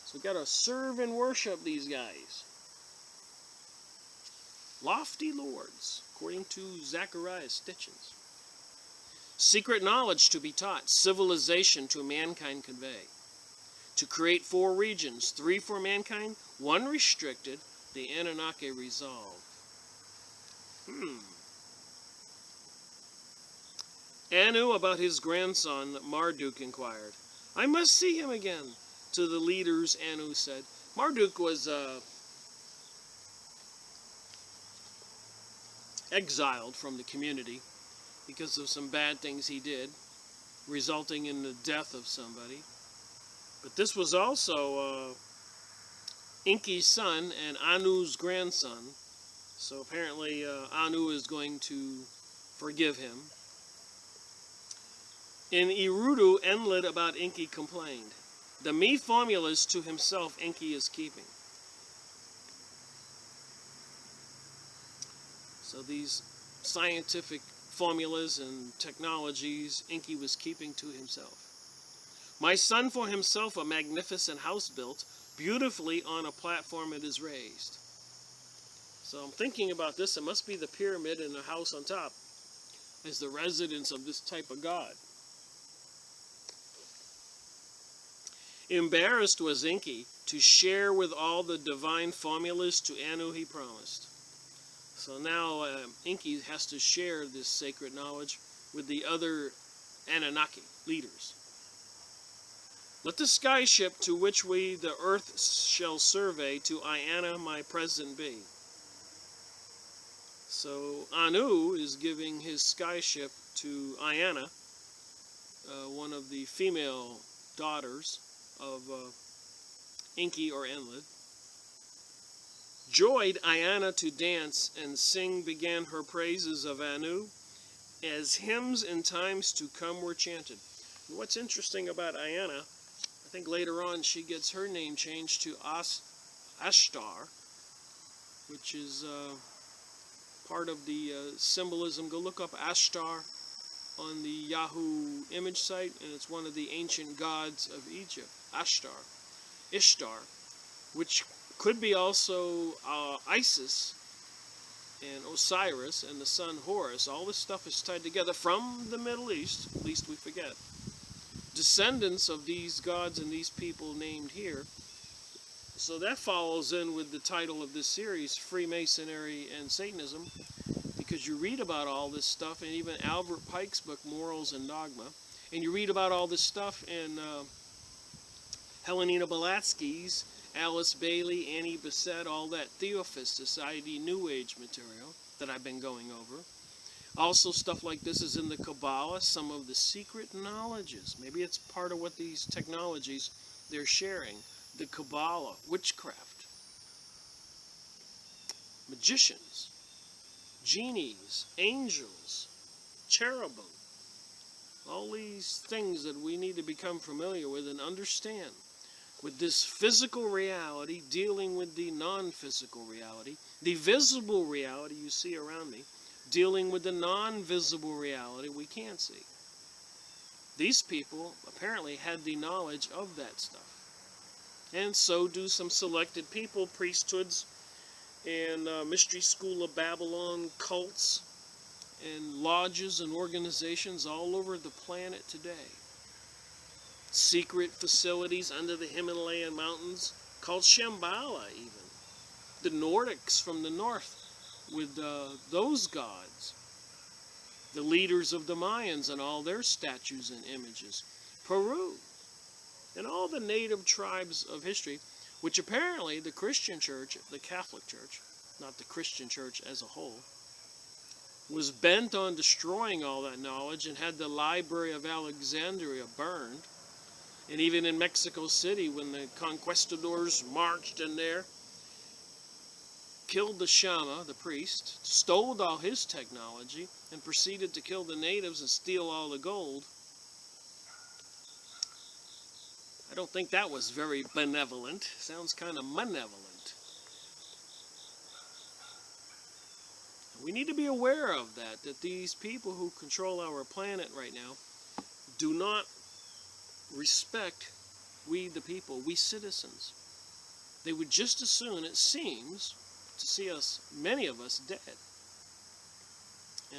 So we've got to serve and worship these guys. Lofty lords, according to Zecharia Sitchen. Secret knowledge to be taught, civilization to mankind convey. To create 4 regions, 3 for mankind, 1 restricted, the Anunnaki resolved. Anu about his grandson, Marduk inquired. I must see him again. To the leaders, Anu said. Marduk was exiled from the community because of some bad things he did, resulting in the death of somebody. But this was also Enki's son and Anu's grandson. So apparently Anu is going to forgive him. In Erudu, Enlil about Enki complained. The me formulas to himself Enki is keeping. So these scientific formulas and technologies Enki was keeping to himself. My son for himself a magnificent house built, beautifully on a platform it is raised. So I'm thinking about this. It must be the pyramid and the house on top as the residence of this type of god. Embarrassed was Enki to share with all the divine formulas to Anu he promised. So now Enki has to share this sacred knowledge with the other Anunnaki leaders. Let the sky ship to which we the earth shall survey to Iana my present be. So Anu is giving his sky ship to Iana, one of the female daughters of Enki or Enlil. Joyed Iana to dance and sing began her praises of Anu, as hymns in times to come were chanted. And what's interesting about Iana, I think later on she gets her name changed to Ashtar, which is part of the symbolism. Go look up Ashtar on the Yahoo image site, and it's one of the ancient gods of Egypt, Ishtar, which could be also Isis and Osiris and the sun Horus. All this stuff is tied together from the Middle East, least we forget. Descendants of these gods and these people named here. So that follows in with the title of this series, Freemasonry and Satanism, because you read about all this stuff, and even Albert Pike's book, Morals and Dogma, and you read about all this stuff in Helena Blavatsky's, Alice Bailey, Annie Besant, all that Theosophist Society New Age material that I've been going over. Also stuff like this is in the Kabbalah, some of the secret knowledges. Maybe it's part of what these technologies they're sharing. The Kabbalah, witchcraft, magicians, genies, angels, cherubim. All these things that we need to become familiar with and understand. With this physical reality dealing with the non-physical reality, the visible reality you see around me, dealing with the non-visible reality we can't see. These people apparently had the knowledge of that stuff. And so do some selected people, priesthoods, and Mystery School of Babylon cults, and lodges and organizations all over the planet today. Secret facilities under the Himalayan mountains, called Shambhala even. The Nordics from the north with those gods. The leaders of the Mayans and all their statues and images. Peru. And all the native tribes of history, which apparently the Christian church, the Catholic church, not the Christian church as a whole, was bent on destroying all that knowledge and had the Library of Alexandria burned. And even in Mexico City, when the conquistadors marched in there, killed the Shama, the priest, stole all his technology, and proceeded to kill the natives and steal all the gold. I don't think that was very benevolent. Sounds kind of malevolent. We need to be aware of that these people who control our planet right now do not respect we the people, we citizens. They would just as soon, it seems, to see us, many of us, dead.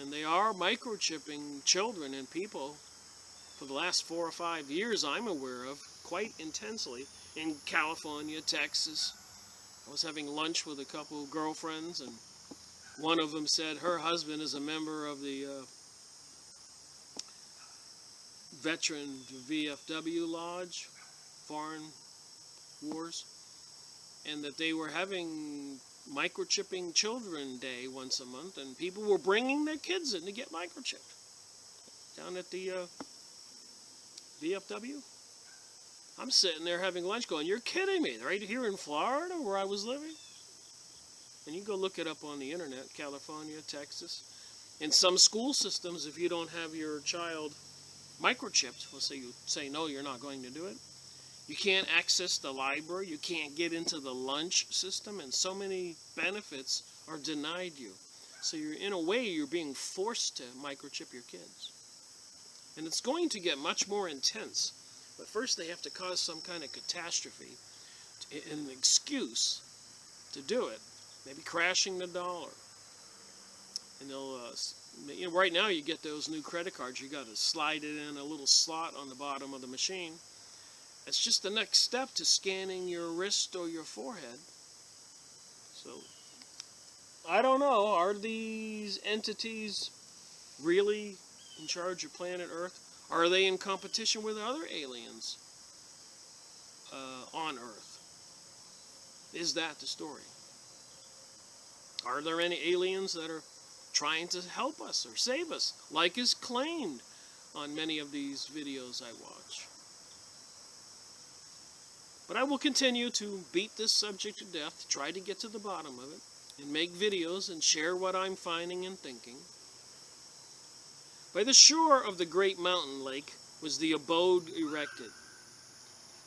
And they are microchipping children and people for the last 4 or 5 years I'm aware of, quite intensely, in California, Texas. I was having lunch with a couple of girlfriends, and one of them said her husband is a member of the veteran VFW Lodge, Foreign Wars, and that they were having microchipping children day once a month, and people were bringing their kids in to get microchipped down at the VFW. I'm sitting there having lunch going, you're kidding me, right here in Florida where I was living? And you go look it up on the internet, California, Texas. In some school systems, if you don't have your child microchipped, let's say you say no, you're not going to do it, you can't access the library, you can't get into the lunch system, and so many benefits are denied you. So you're, in a way, you're being forced to microchip your kids. And it's going to get much more intense. But first they have to cause some kind of catastrophe, an excuse to do it. Maybe crashing the dollar. And they'll, you know, right now you get those new credit cards, you got to slide it in a little slot on the bottom of the machine. It's just the next step to scanning your wrist or your forehead. So, I don't know, are these entities really in charge of planet Earth? Are they in competition with other aliens on Earth? Is that the story? Are there any aliens that are trying to help us or save us, like is claimed on many of these videos I watch? But I will continue to beat this subject to death, to try to get to the bottom of it, and make videos and share what I'm finding and thinking. By the shore of the great mountain lake was the abode erected.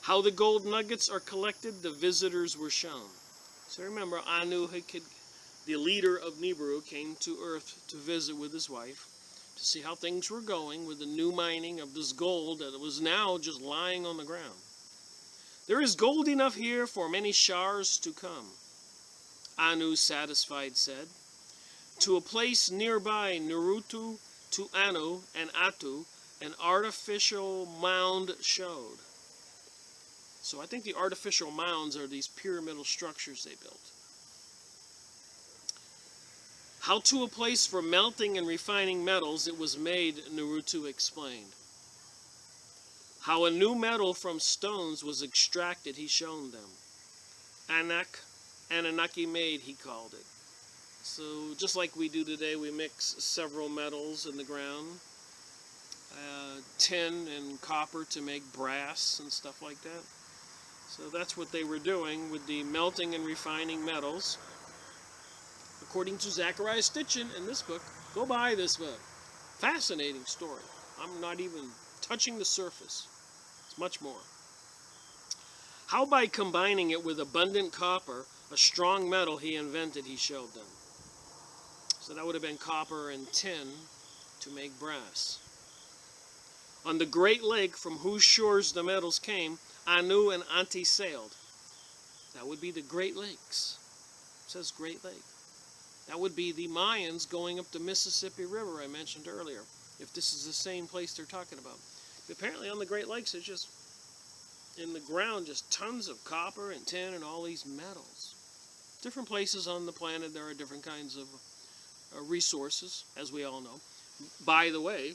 How the gold nuggets are collected, the visitors were shown. So remember, Anu, the leader of Nibiru, came to Earth to visit with his wife, to see how things were going with the new mining of this gold that was now just lying on the ground. There is gold enough here for many showers to come, Anu, satisfied, said. To a place nearby, Naruto, to Anu and Atu, an artificial mound showed. So I think the artificial mounds are these pyramidal structures they built. How to a place for melting and refining metals it was made, Naruto explained. How a new metal from stones was extracted, he shown them. Anunnaki made, he called it. So just like we do today, we mix several metals in the ground. Tin and copper to make brass and stuff like that. So that's what they were doing with the melting and refining metals. According to Zecharia Sitchen in this book, go buy this book. Fascinating story. I'm not even touching the surface. It's much more. How by combining it with abundant copper, a strong metal he invented, he showed them. So that would have been copper and tin to make brass. On the great lake from whose shores the metals came, Anu and Anti sailed. That would be the Great Lakes. It says Great Lake. That would be the Mayans going up the Mississippi River I mentioned earlier, if this is the same place they're talking about. Apparently on the Great Lakes, there's just, in the ground, just tons of copper and tin and all these metals. Different places on the planet, there are different kinds of resources, as we all know. By the way,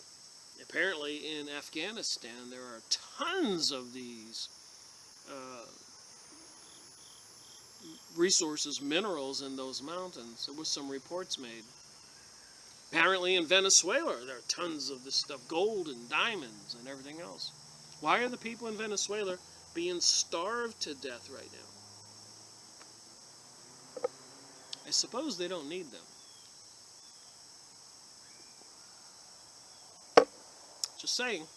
apparently in Afghanistan, there are tons of these resources, minerals in those mountains. There was some reports made. Apparently in Venezuela, there are tons of this stuff, gold and diamonds and everything else. Why are the people in Venezuela being starved to death right now? I suppose they don't need them. Just saying.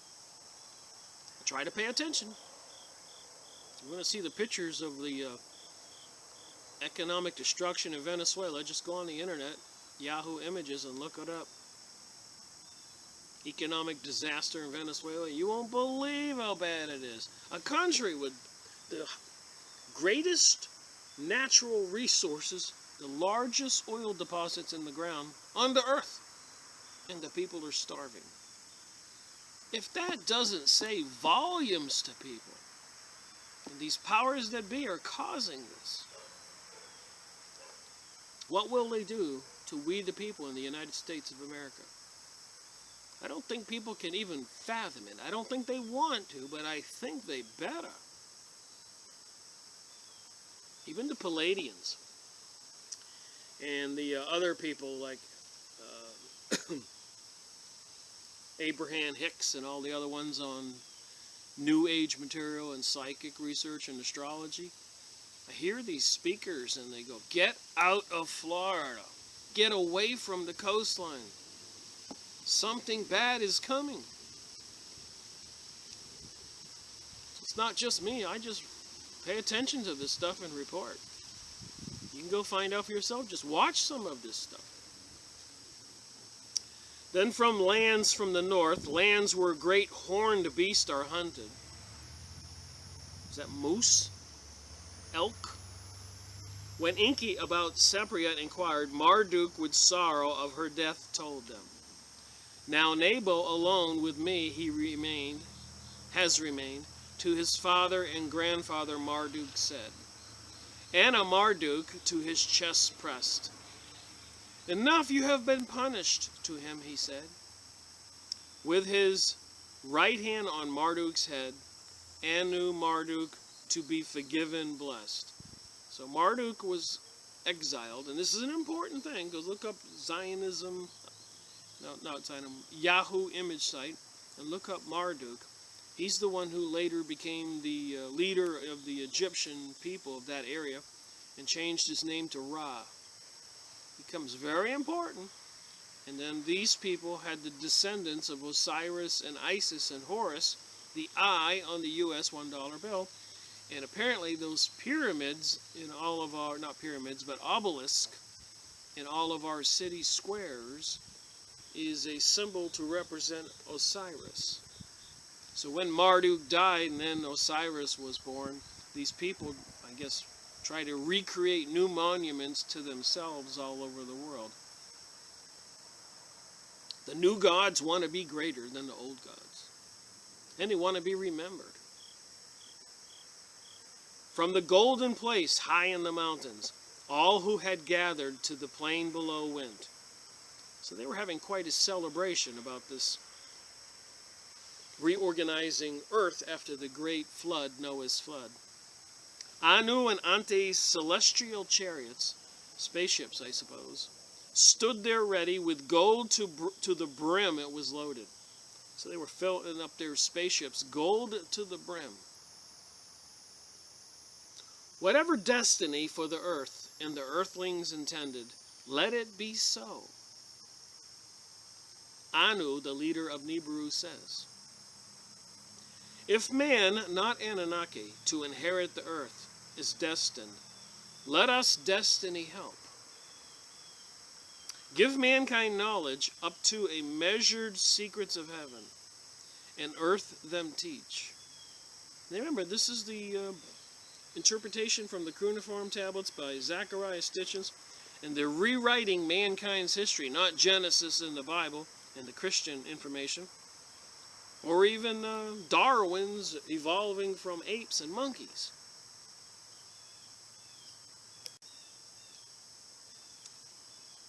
Try to pay attention. You want to see the pictures of the economic destruction in Venezuela? Just go on the internet, Yahoo Images, and look it up. Economic disaster in Venezuela. You won't believe how bad it is. A country with the greatest natural resources, the largest oil deposits in the ground on the earth, and the people are starving. If that doesn't say volumes to people, and these powers that be are causing this, what will they do to we the people in the United States of America? I don't think people can even fathom it. I don't think they want to, but I think they better. Even the Palladians and the other people like Abraham Hicks and all the other ones on New Age material and psychic research and astrology. I hear these speakers and they go, get out of Florida. Get away from the coastline. Something bad is coming. It's not just me. I just pay attention to this stuff and report. You can go find out for yourself. Just watch some of this stuff. Then from lands from the north, lands where great horned beasts are hunted. Is that moose? Elk? When Enki about Zecharia inquired, Marduk with sorrow of her death told them. Now Nabal alone with me has remained, to his father and grandfather Marduk said. Anna Marduk to his chest pressed. Enough, you have been punished, to him he said. With his right hand on Marduk's head, Anu Marduk to be forgiven, blessed. So Marduk was exiled, and this is an important thing. Go look up Zionism, not Zionism, Yahoo image site, and look up Marduk. He's the one who later became the leader of the Egyptian people of that area and changed his name to Ra. Becomes very important. And then these people had the descendants of Osiris and Isis and Horus, the I on the US $1 bill. And apparently those pyramids in all of our, not pyramids, but obelisk in all of our city squares is a symbol to represent Osiris. So when Marduk died and then Osiris was born, these people, I guess, try to recreate new monuments to themselves all over the world. The new gods want to be greater than the old gods. And they want to be remembered. From the golden place high in the mountains, all who had gathered to the plain below went. So they were having quite a celebration about this reorganizing earth after the great flood, Noah's flood. Anu and Ante's celestial chariots, spaceships I suppose, stood there ready with gold to the brim it was loaded. So they were filling up their spaceships, gold to the brim. Whatever destiny for the earth and the earthlings intended, let it be so. Anu, the leader of Nibiru, says, if man, not Anunnaki, to inherit the earth is destined, let us destiny help. Give mankind knowledge up to a measured secrets of heaven, and earth them teach. Now remember, this is the interpretation from the cuneiform tablets by Zecharia Sitchen, and they're rewriting mankind's history, not Genesis in the Bible and the Christian information, or even Darwin's evolving from apes and monkeys.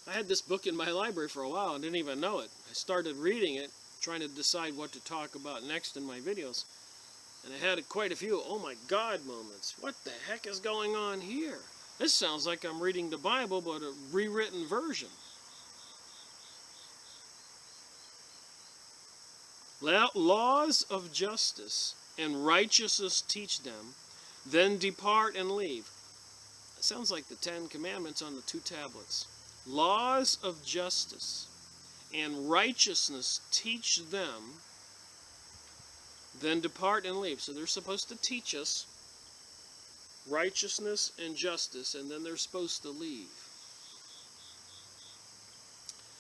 I had this book in my library for a while and didn't even know it. I started reading it, trying to decide what to talk about next in my videos. And I had quite a few, oh my God moments. What the heck is going on here? This sounds like I'm reading the Bible, but a rewritten version. Laws of justice and righteousness teach them, then depart and leave. It sounds like the 10 Commandments on the 2 tablets. Laws of justice and righteousness teach them, then depart and leave. So they're supposed to teach us righteousness and justice, and then they're supposed to leave.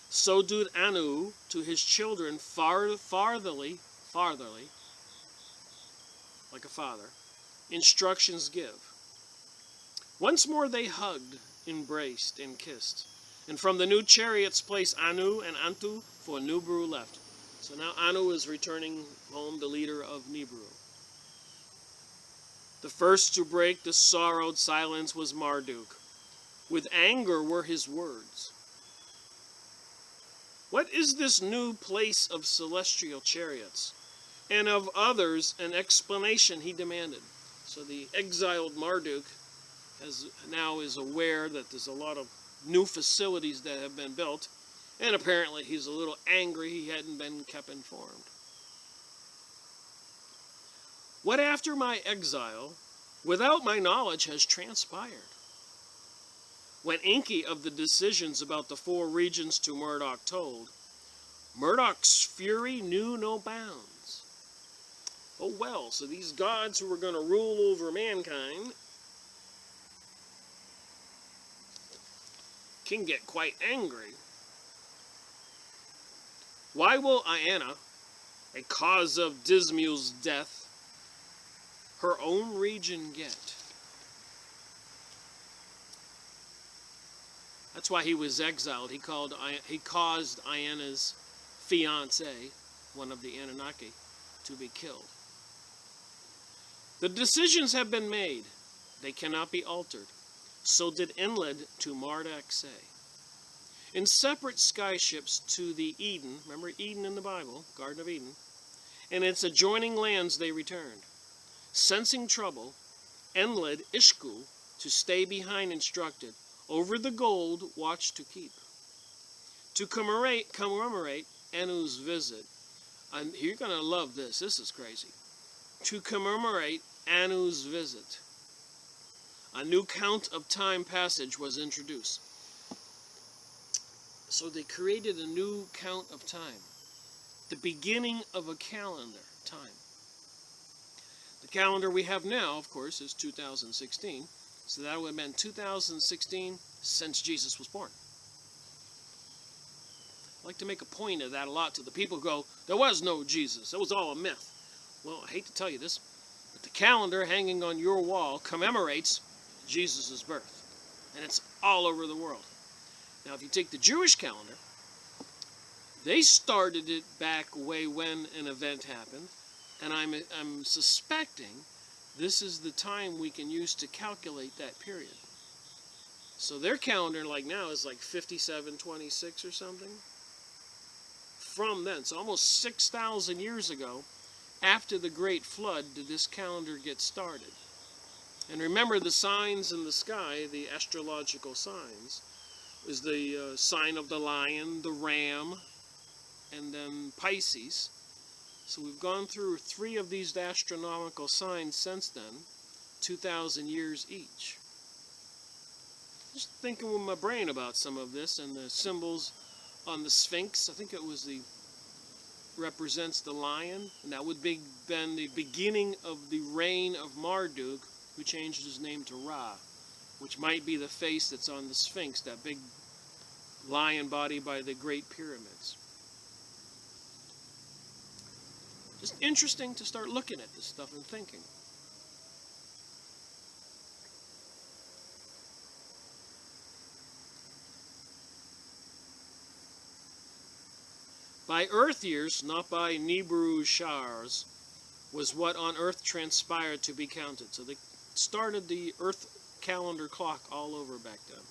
So did Anu to his children fartherly, like a father, instructions give. Once more they hugged, embraced, and kissed. And from the new chariots placed Anu and Antu, for Nibiru left. So now Anu is returning home, the leader of Nibiru. The first to break the sorrowed silence was Marduk. With anger were his words. What is this new place of celestial chariots? And of others an explanation he demanded. So the exiled Marduk now is aware that there's a lot of new facilities that have been built, and apparently he's a little angry he hadn't been kept informed. What after my exile, without my knowledge, has transpired? When Enki of the decisions about the 4 regions to Marduk told, Marduk's fury knew no bounds. Oh well, so these gods who were going to rule over mankind can get quite angry. Why will Iana, a cause of Dismu's death, her own region get? That's why he was exiled. He caused Iana's fiancé, one of the Anunnaki, to be killed. The decisions have been made. They cannot be altered. So did Enlil to Marduk say. In separate skyships to the Eden, remember Eden in the Bible, Garden of Eden, and its adjoining lands they returned. Sensing trouble, Enlil Ishku, to stay behind instructed, over the gold watch to keep. To commemorate Anu's visit, and you're going to love this, this is crazy. To commemorate Anu's visit, a new count of time passage was introduced. So they created a new count of time, the beginning of a calendar time. The calendar we have now, of course, is 2016. So that would have been 2016 since Jesus was born. I like to make a point of that a lot to the people who go, there was no Jesus. It was all a myth. Well, I hate to tell you this, but the calendar hanging on your wall commemorates Jesus' birth. And it's all over the world. Now, if you take the Jewish calendar, they started it back way when an event happened. And I'm suspecting this is the time we can use to calculate that period. So their calendar, like now, is like 5726 or something. From then, so almost 6,000 years ago, after the Great Flood, did this calendar get started. And remember the signs in the sky, the astrological signs, is the sign of the lion, the ram, and then Pisces. So we've gone through 3 of these astronomical signs since then, 2,000 years each. Just thinking with my brain about some of this, and the symbols on the Sphinx. I think it was represents the lion, and that would be been the beginning of the reign of Marduk, who changed his name to Ra, which might be the face that's on the Sphinx, that big lion body by the Great Pyramids. Just interesting to start looking at this stuff and thinking. By earth years, not by Nibiru shars, was what on earth transpired to be counted. So they started the earth calendar clock all over back then.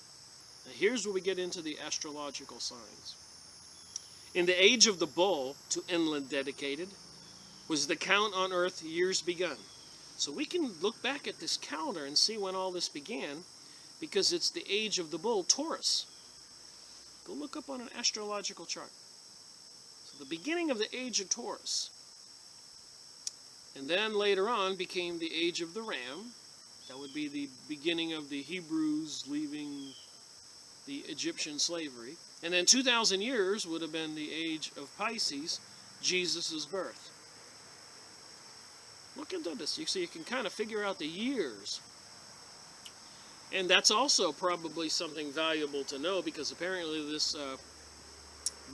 Now here's where we get into the astrological signs. In the age of the bull, to Enlil dedicated, was the count on earth years begun. So we can look back at this calendar and see when all this began, because it's the age of the bull, Taurus. Go look up on an astrological chart. So the beginning of the age of Taurus. And then later on became the age of the ram. That would be the beginning of the Hebrews leaving the Egyptian slavery. And then 2,000 years would have been the age of Pisces, Jesus' birth. Look into this so you can kind of figure out the years And that's also probably something valuable to know, because apparently this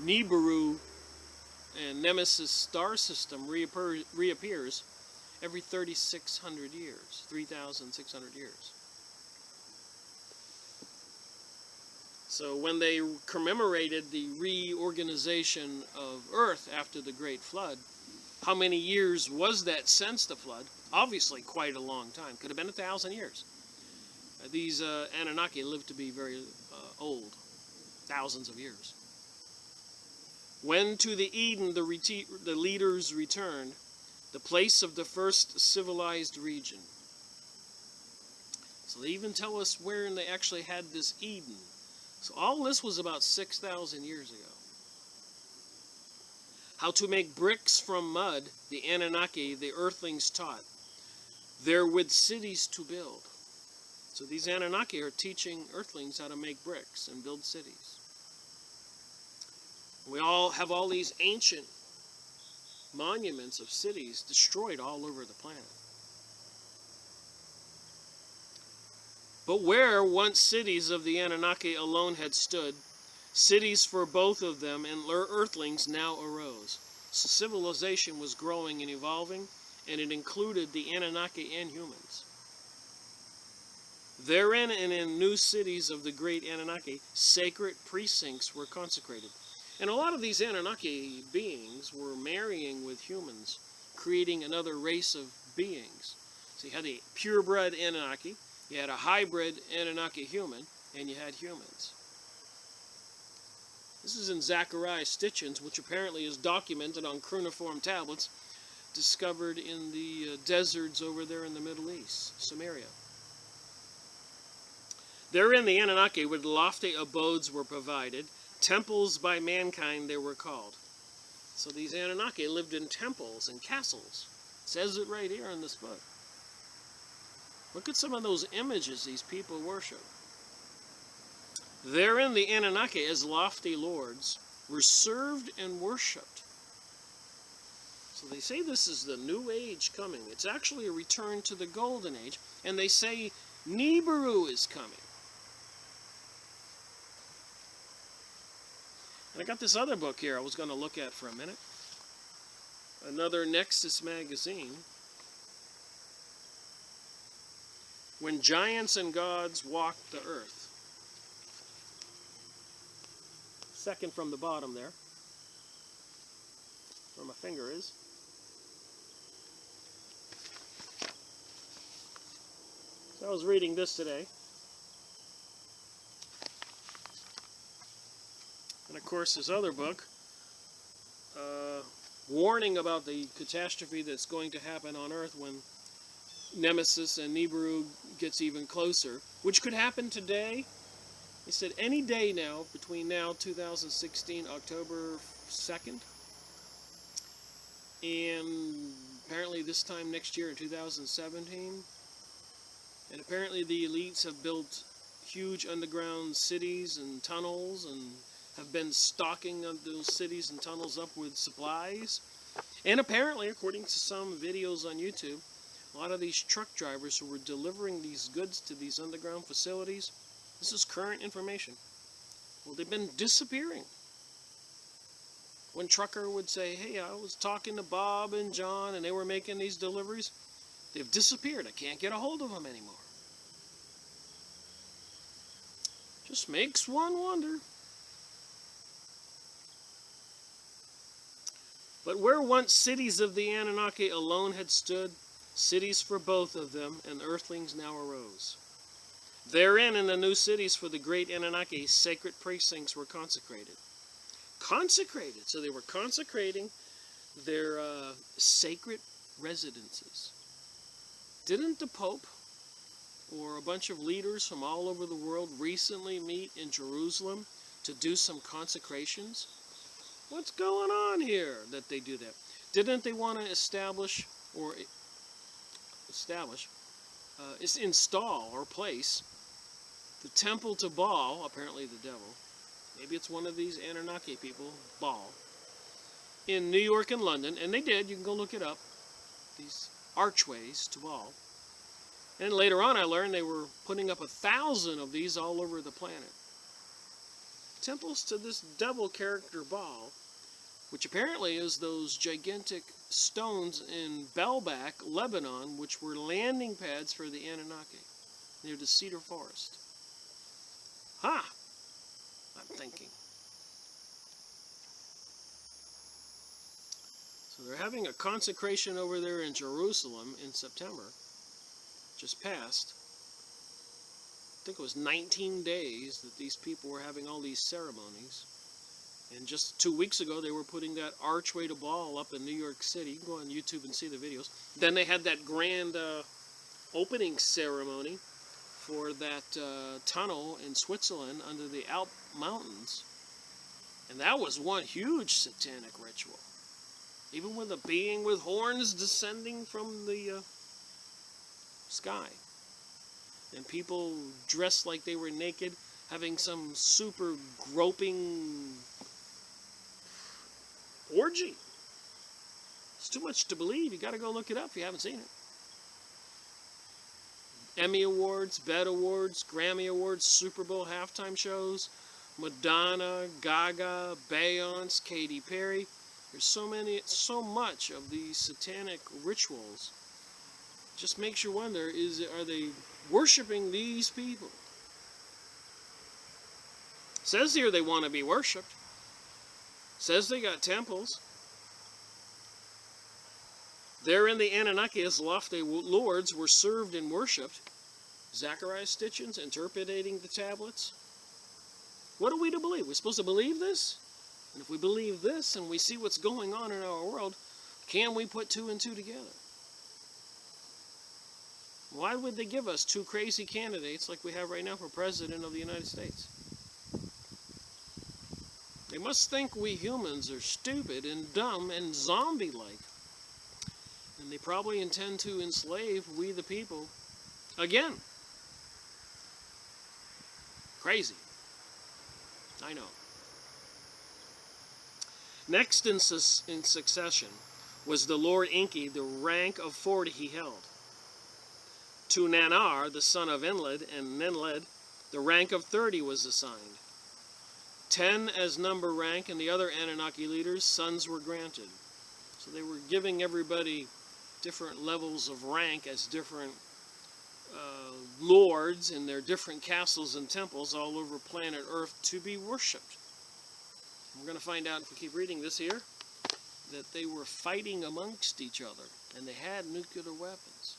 Nibiru and Nemesis star system reappears every 3,600 years, 3,600 years. So when they commemorated the reorganization of Earth after the Great Flood, how many years was that since the flood? Obviously quite a long time. Could have been 1,000 years. These Anunnaki lived to be very old, thousands of years. When to the Eden the leaders returned, the place of the first civilized region. So they even tell us where they actually had this Eden. So all this was about 6,000 years ago. How to make bricks from mud, the Anunnaki, the earthlings taught. Therewith cities to build. So these Anunnaki are teaching earthlings how to make bricks and build cities. We all have all these ancient monuments of cities destroyed all over the planet. But where once cities of the Anunnaki alone had stood, cities for both of them and earthlings now arose. So civilization was growing and evolving, and it included the Anunnaki and humans. Therein and in new cities of the great Anunnaki, sacred precincts were consecrated. And a lot of these Anunnaki beings were marrying with humans, creating another race of beings. So you had the purebred Anunnaki, you had a hybrid Anunnaki human, and you had humans. This is in Zecharia Sitchen, which apparently is documented on cuneiform tablets discovered in the deserts over there in the Middle East, Samaria. Therein the Anunnaki with lofty abodes were provided, temples by mankind they were called. So these Anunnaki lived in temples and castles. It says it right here in this book. Look at some of those images these people worship. Therein the Anunnaki as lofty lords were served and worshipped. So they say this is the new age coming. It's actually a return to the golden age. And they say Nibiru is coming. And I got this other book here I was going to look at for a minute. Another Nexus magazine. When Giants and Gods Walked the Earth. Second from the bottom there. Where my finger is. So I was reading this today. And of course this other book, warning about the catastrophe that's going to happen on Earth when Nemesis and Nibiru gets even closer, which could happen today. They said any day now, between now 2016, October 2nd, and apparently this time next year in 2017. And apparently the elites have built huge underground cities and tunnels and have been stocking those cities and tunnels up with supplies. And apparently, according to some videos on YouTube, a lot of these truck drivers who were delivering these goods to these underground facilities, this is current information, well, they've been disappearing. One trucker would say, hey, I was talking to Bob and John and they were making these deliveries. They've disappeared. I can't get a hold of them anymore. Just makes one wonder. But where once cities of the Anunnaki alone had stood, cities for both of them, and earthlings now arose. Therein in the new cities for the great Anunnaki, sacred precincts were consecrated. Consecrated. So they were consecrating their sacred residences. Didn't the Pope or a bunch of leaders from all over the world recently meet in Jerusalem to do some consecrations? What's going on here that they do that? Didn't they want to install or place the temple to Baal, apparently the devil, maybe it's one of these Anunnaki people, Baal, in New York and London, and they did, you can go look it up, these archways to Baal. And later on I learned they were putting up 1,000 of these all over the planet. Temples to this devil character Baal, which apparently is those gigantic stones in Belbak, Lebanon, which were landing pads for the Anunnaki near the cedar forest. Ha! I'm thinking. So they're having a consecration over there in Jerusalem in September, just passed. I think it was 19 days that these people were having all these ceremonies. And just 2 weeks ago, they were putting that archway to Baal up in New York City. You can go on YouTube and see the videos. Then they had that grand opening ceremony for that tunnel in Switzerland under the Alp Mountains. And that was one huge satanic ritual. Even with a being with horns descending from the sky. And people dressed like they were naked, having some super groping orgy. It's too much to believe. You got to go look it up if you haven't seen it. Emmy Awards, BET Awards, Grammy Awards, Super Bowl halftime shows, Madonna, Gaga, Beyonce, Katy Perry. There's so much of these satanic rituals. Just makes you wonder, are they worshiping these people? Says here they want to be worshipped. Says they got temples. There in the Anunnaki as lofty lords were served and worshipped. Zecharia Sitchen interpreting the tablets. What are we to believe? We're supposed to believe this? And if we believe this and we see what's going on in our world, can we put two and two together? Why would they give us two crazy candidates like we have right now for President of the United States? They must think we humans are stupid and dumb and zombie-like. And they probably intend to enslave we the people again. Crazy. I know. Next in succession was the Lord Enki, the rank of 40 he held. To Nanar, the son of Enlil, and Nenled, the rank of 30 was assigned. 10 as number rank, and the other Anunnaki leaders, sons were granted. So they were giving everybody different levels of rank as different lords in their different castles and temples all over planet Earth to be worshipped. We're going to find out, if we keep reading this here, that they were fighting amongst each other, and they had nuclear weapons.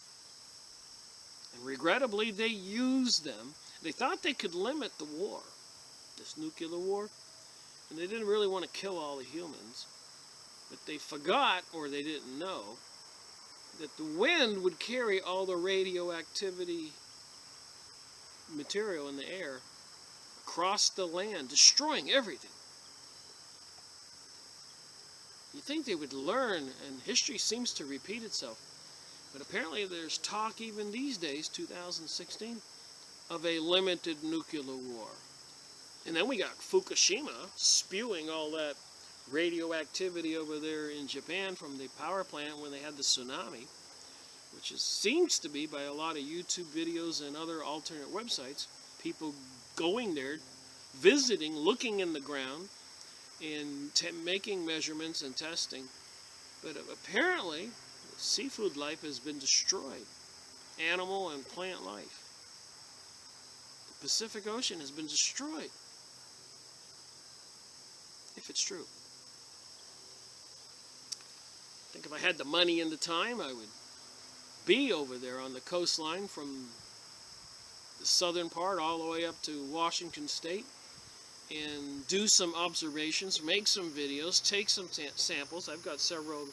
And regrettably, they used them. They thought they could limit the war, this nuclear war, and they didn't really want to kill all the humans. But they forgot, or they didn't know, that the wind would carry all the radioactivity material in the air across the land, destroying everything. You think they would learn, and history seems to repeat itself. But apparently there's talk even these days, 2016, of a limited nuclear war. And then we got Fukushima spewing all that radioactivity over there in Japan from the power plant when they had the tsunami, which seems to be, by a lot of YouTube videos and other alternate websites, people going there, visiting, looking in the ground, and making measurements and testing. But apparently, seafood life has been destroyed. Animal and plant life. The Pacific Ocean has been destroyed. If it's true. I think if I had the money and the time, I would be over there on the coastline from the southern part all the way up to Washington State and do some observations, make some videos, take some samples. I've got several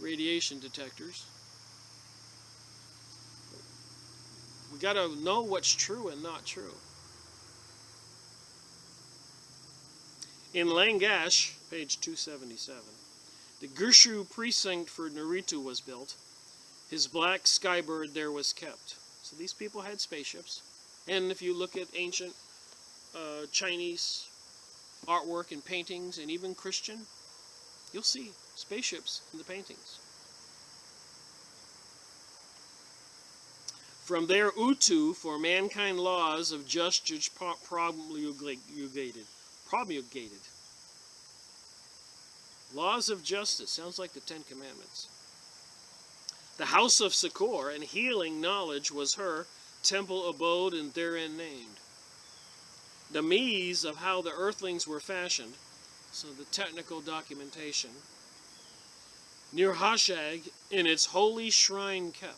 radiation detectors. We got to know what's true and not true. In Langash, page 277, the Girshu precinct for Nibiru was built. His black skybird there was kept. So these people had spaceships. And if you look at ancient Chinese artwork and paintings, and even Christian, you'll see spaceships in the paintings. From there, Utu, for mankind laws of justice promulgated. Laws of justice, sounds like the Ten Commandments. The house of Succor, and healing knowledge was her temple abode and therein named. The means of how the earthlings were fashioned, so the technical documentation. Near Hashag, in its holy shrine kept.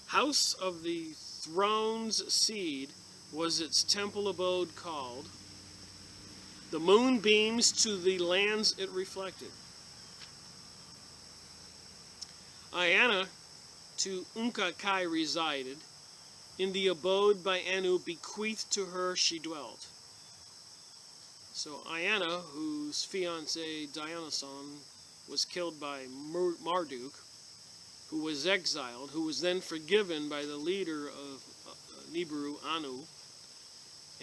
House of the throne's seed was its temple abode called. The moonbeams to the lands it reflected. Iana to Unkakai resided. In the abode by Anu bequeathed to her she dwelt. So Iana, whose fiancé Dionyson was killed by Marduk, who was exiled, who was then forgiven by the leader of Nibiru, Anu,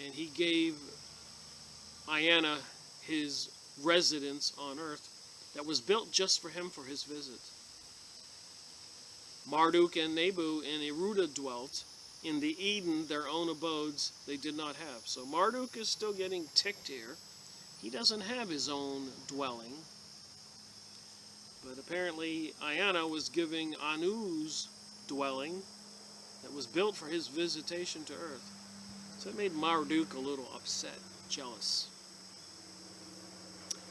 and he gave Iana his residence on earth that was built just for him for his visit. Marduk and Nebu and Eruda dwelt. In the Eden, their own abodes they did not have. So Marduk is still getting ticked here. He doesn't have his own dwelling. But apparently Iana was giving Anu's dwelling that was built for his visitation to earth. So it made Marduk a little upset, jealous.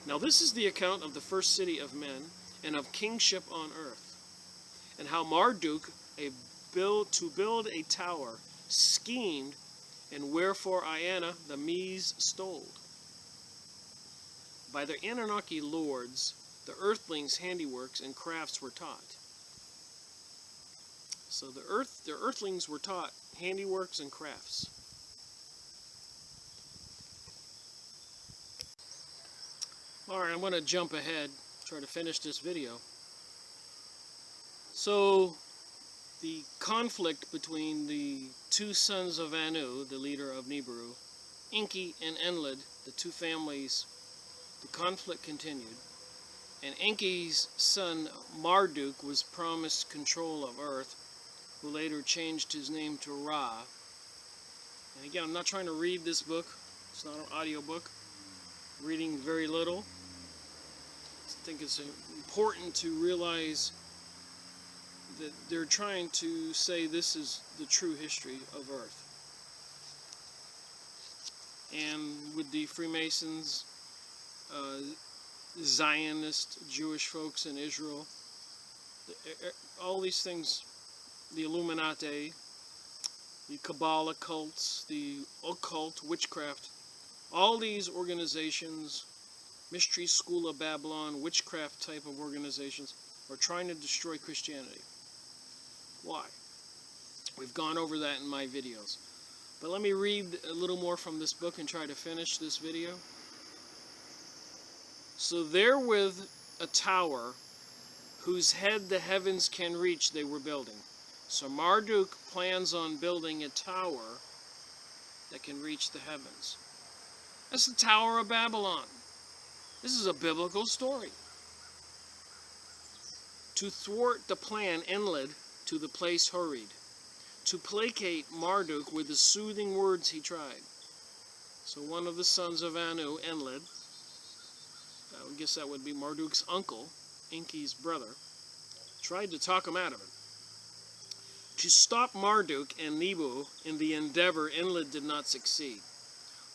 Now this is the account of the first city of men and of kingship on earth, and how Marduk, to build a tower, schemed, and wherefore Iana the Medes stole. By their Anunnaki lords, the earthlings' handiworks and crafts were taught. So the earthlings were taught handiworks and crafts. Alright, I'm going to jump ahead, try to finish this video. So, the conflict between the two sons of Anu, the leader of Nibiru, Enki and Enlil, the two families, the conflict continued. And Enki's son Marduk was promised control of earth, who later changed his name to Ra. And again, I'm not trying to read this book. It's not an audio book. I'm reading very little. I think it's important to realize that they're trying to say this is the true history of earth. And with the Freemasons, Zionist Jewish folks in Israel, all these things, the Illuminati, the Kabbalah cults, the occult, witchcraft, all these organizations, Mystery School of Babylon, witchcraft type of organizations, are trying to destroy Christianity. Why? We've gone over that in my videos. But let me read a little more from this book and try to finish this video. So therewith a tower whose head the heavens can reach they were building. So Marduk plans on building a tower that can reach the heavens. That's the Tower of Babylon. This is a biblical story. To thwart the plan, Enlil to the place hurried. To placate Marduk with the soothing words he tried. So one of the sons of Anu, Enlil, I guess that would be Marduk's uncle, Enki's brother, tried to talk him out of it. To stop Marduk and Nebu in the endeavor, Enlil did not succeed.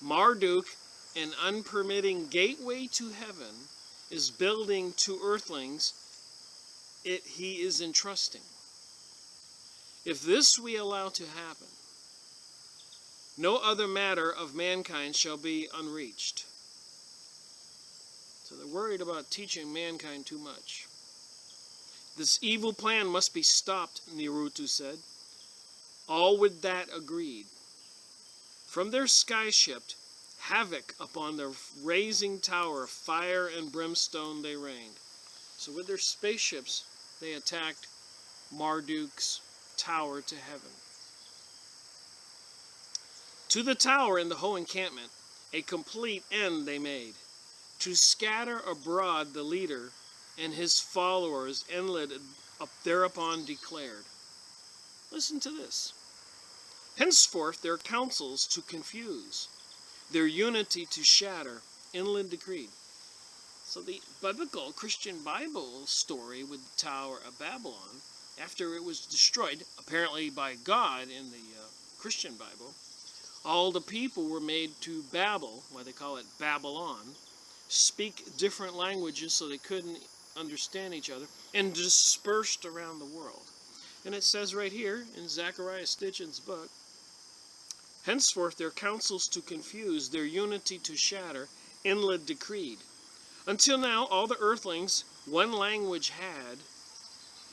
Marduk, an unpermitting gateway to heaven, is building to earthlings he is entrusting. If this we allow to happen, no other matter of mankind shall be unreached. So they're worried about teaching mankind too much. This evil plan must be stopped, Nibiru said. All with that agreed. From their skyship, havoc upon the raising tower of fire and brimstone they rained. So with their spaceships, they attacked Marduk's tower to heaven. To the tower and the whole encampment, a complete end they made. To scatter abroad the leader and his followers Enlil thereupon declared. Listen to this. Henceforth their counsels to confuse, their unity to shatter, Enlil decreed. So the biblical Christian Bible story with the Tower of Babylon, after it was destroyed, apparently by God in the Christian Bible, all the people were made to babble, why they call it Babylon, speak different languages so they couldn't understand each other, and dispersed around the world. And it says right here in Zecharia Sitchen's book, henceforth their counsels to confuse, their unity to shatter, Enlil decreed. Until now, all the earthlings one language had,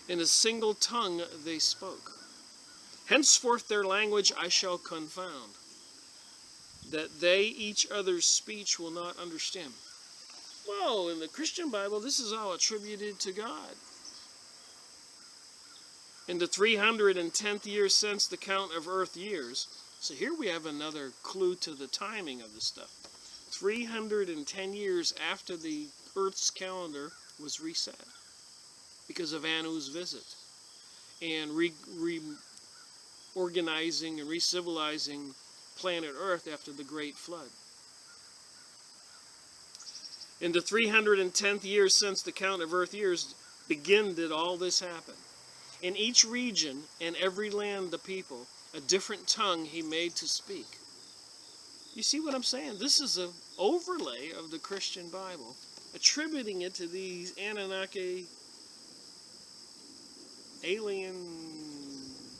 in a single tongue they spoke. Henceforth their language I shall confound, that they each other's speech will not understand. Whoa, in the Christian Bible, this is all attributed to God. In the 310th year since the count of earth years, so here we have another clue to the timing of this stuff. 310 years after the Earth's calendar was reset because of Anu's visit and reorganizing and re-civilizing planet Earth after the Great Flood. In the 310th year since the count of earth years did all this happen. In each region and every land the people, a different tongue he made to speak. You see what I'm saying? This is an overlay of the Christian Bible, attributing it to these Anunnaki alien,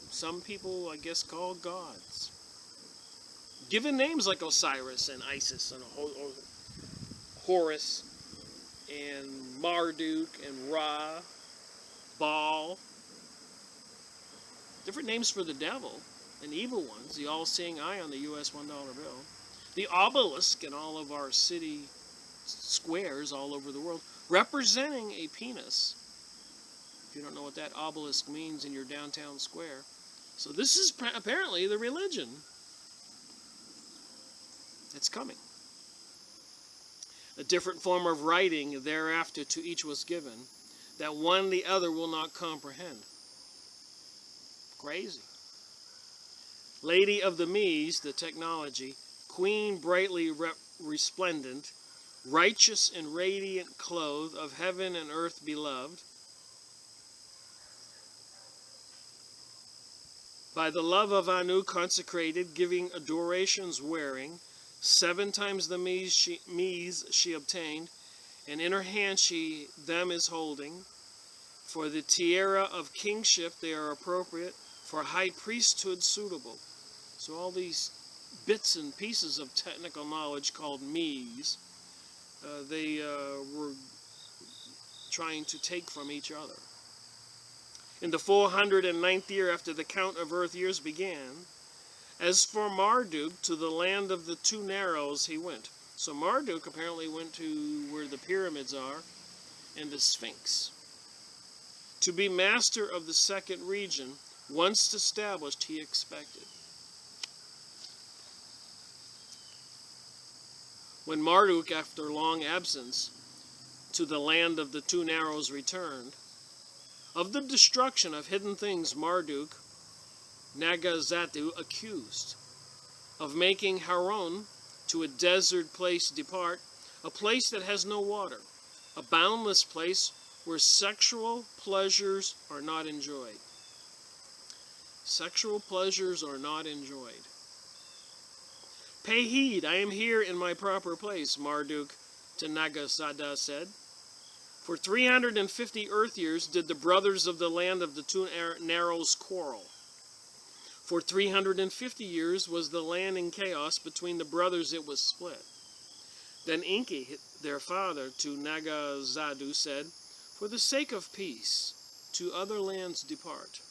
some people I guess call gods. Given names like Osiris and Isis and Horus and Marduk and Ra, Baal. Different names for the devil and evil ones. The all-seeing eye on the U.S. $1 bill. The obelisk in all of our city squares all over the world, representing a penis. If you don't know what that obelisk means in your downtown square. So this is apparently the religion that's coming. A different form of writing thereafter to each was given, that one the other will not comprehend. Crazy. Lady of the Mees, the technology, queen brightly resplendent, righteous and radiant clothed, of heaven and earth beloved, by the love of Anu consecrated, giving adorations wearing, 7 times the Mees she obtained, and in her hand she them is holding. For the tiara of kingship they are appropriate, for high priesthood suitable. So all these bits and pieces of technical knowledge called Mees, they were trying to take from each other. In the 409th year after the count of earth years began, as for Marduk, to the land of the 2 Narrows he went. So Marduk apparently went to where the pyramids are and the Sphinx. To be master of the 2nd region, once established, he expected. When Marduk, after long absence, to the land of the 2 Narrows returned, of the destruction of hidden things Marduk, Nagazatu accused, of making Haron to a desert place depart, a place that has no water, a boundless place where sexual pleasures are not enjoyed. Sexual pleasures are not enjoyed. Pay heed, I am here in my proper place, Marduk to Nagasada said. For 350 earth years did the brothers of the land of the 2 Narrows quarrel. For 350 years was the land in chaos. Between the brothers it was split. Then Enki, their father, to Nagazadu said, for the sake of peace, to other lands depart.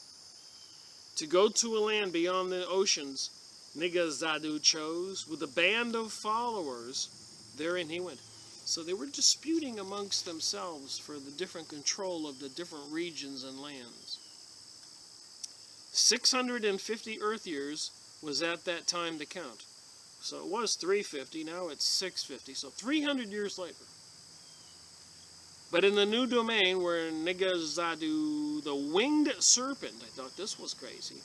To go to a land beyond the oceans, Nagazadu chose. With a band of followers, therein he went. So they were disputing amongst themselves for the different control of the different regions and lands. 650 earth years was at that time the count. So it was 350, now it's 650. So 300 years later. But in the new domain where Negazadu, the winged serpent, I thought this was crazy,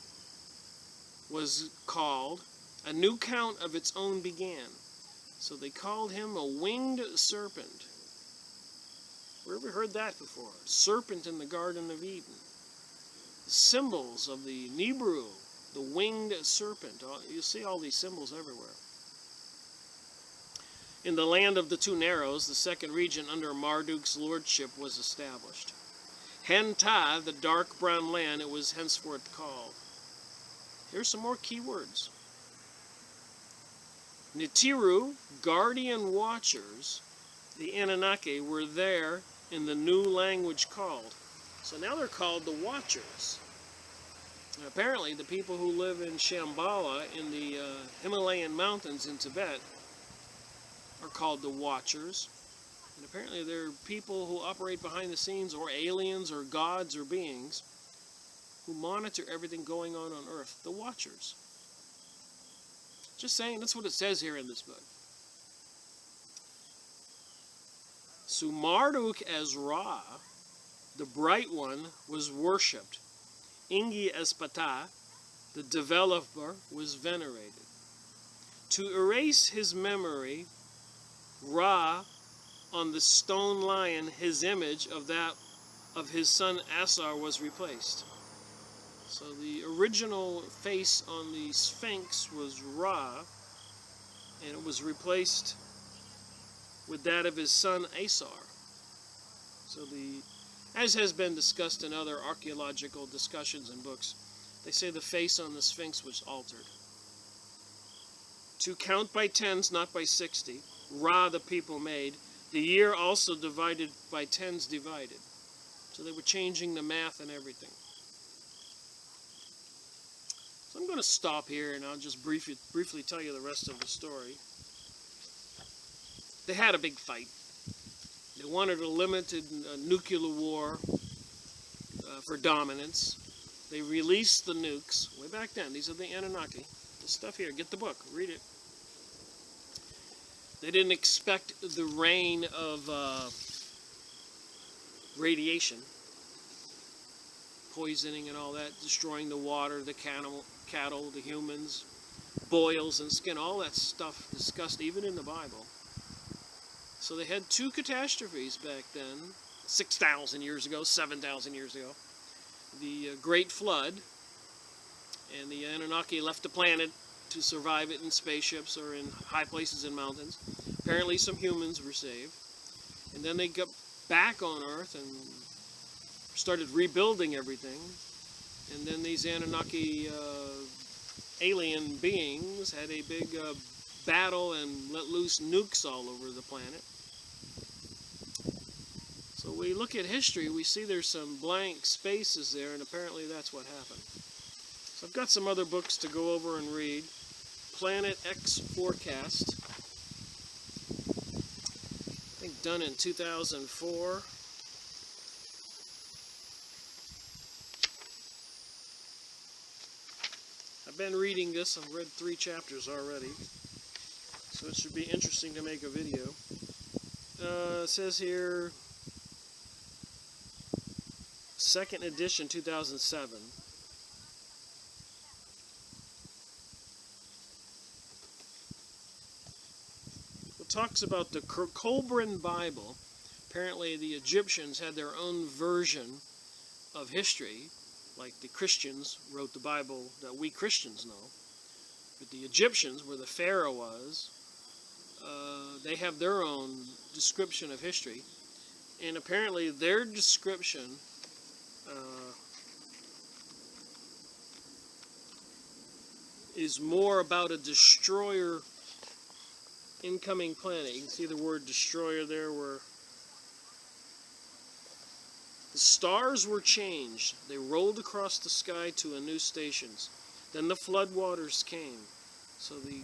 was called, a new count of its own began. So they called him a winged serpent. Where have we heard that before? Serpent in the Garden of Eden. Symbols of the Nibiru, the winged serpent. You see all these symbols everywhere. In the land of the two Narrows, the second region under Marduk's lordship was established. Henta, the dark brown land, it was henceforth called. Here's some more key words. Nibiru, guardian watchers, the Anunnaki, were there in the new language called. So now they're called the Watchers. And apparently the people who live in Shambhala in the Himalayan mountains in Tibet are called the Watchers. And apparently they're people who operate behind the scenes, or aliens or gods or beings who monitor everything going on Earth. The Watchers. Just saying, that's what it says here in this book. So Marduk as Ra, the Bright One, was worshipped. Enki as Ptah, the Developer, was venerated. To erase his memory, Ra, on the stone lion, his image of that of his son Asar was replaced. So the original face on the Sphinx was Ra, and it was replaced with that of his son Asar. So as has been discussed in other archaeological discussions and books, they say the face on the Sphinx was altered. To count by tens, not by 60, Ra the people made, the year also divided by tens divided. So they were changing the math and everything. So I'm going to stop here and I'll just briefly tell you the rest of the story. They had a big fight. They wanted a limited nuclear war for dominance. They released the nukes way back then. These are the Anunnaki. This stuff here, get the book, read it. They didn't expect the rain of radiation, poisoning and all that, destroying the water, the cattle, the humans, boils and skin, all that stuff discussed even in the Bible. So they had two catastrophes back then, 6,000 years ago, 7,000 years ago. The Great Flood, and the Anunnaki left the planet to survive it in spaceships or in high places in mountains. Apparently some humans were saved. And then they got back on Earth and started rebuilding everything. And then these Anunnaki alien beings had a big battle and let loose nukes all over the planet. So we look at history, we see there's some blank spaces there, and apparently that's what happened. So I've got some other books to go over and read. Planet X Forecast, I think done in 2004. I've been reading this, I've read 3 chapters already, so it should be interesting to make a video. It says here, 2nd edition, 2007. It talks about the Kolbrin Bible. Apparently the Egyptians had their own version of history, like the Christians wrote the Bible that we Christians know. But the Egyptians, where the Pharaoh was, they have their own description of history. And apparently their description is more about a destroyer incoming planet. You can see the word destroyer there, where the stars were changed. They rolled across the sky to a new stations. Then the floodwaters came. So the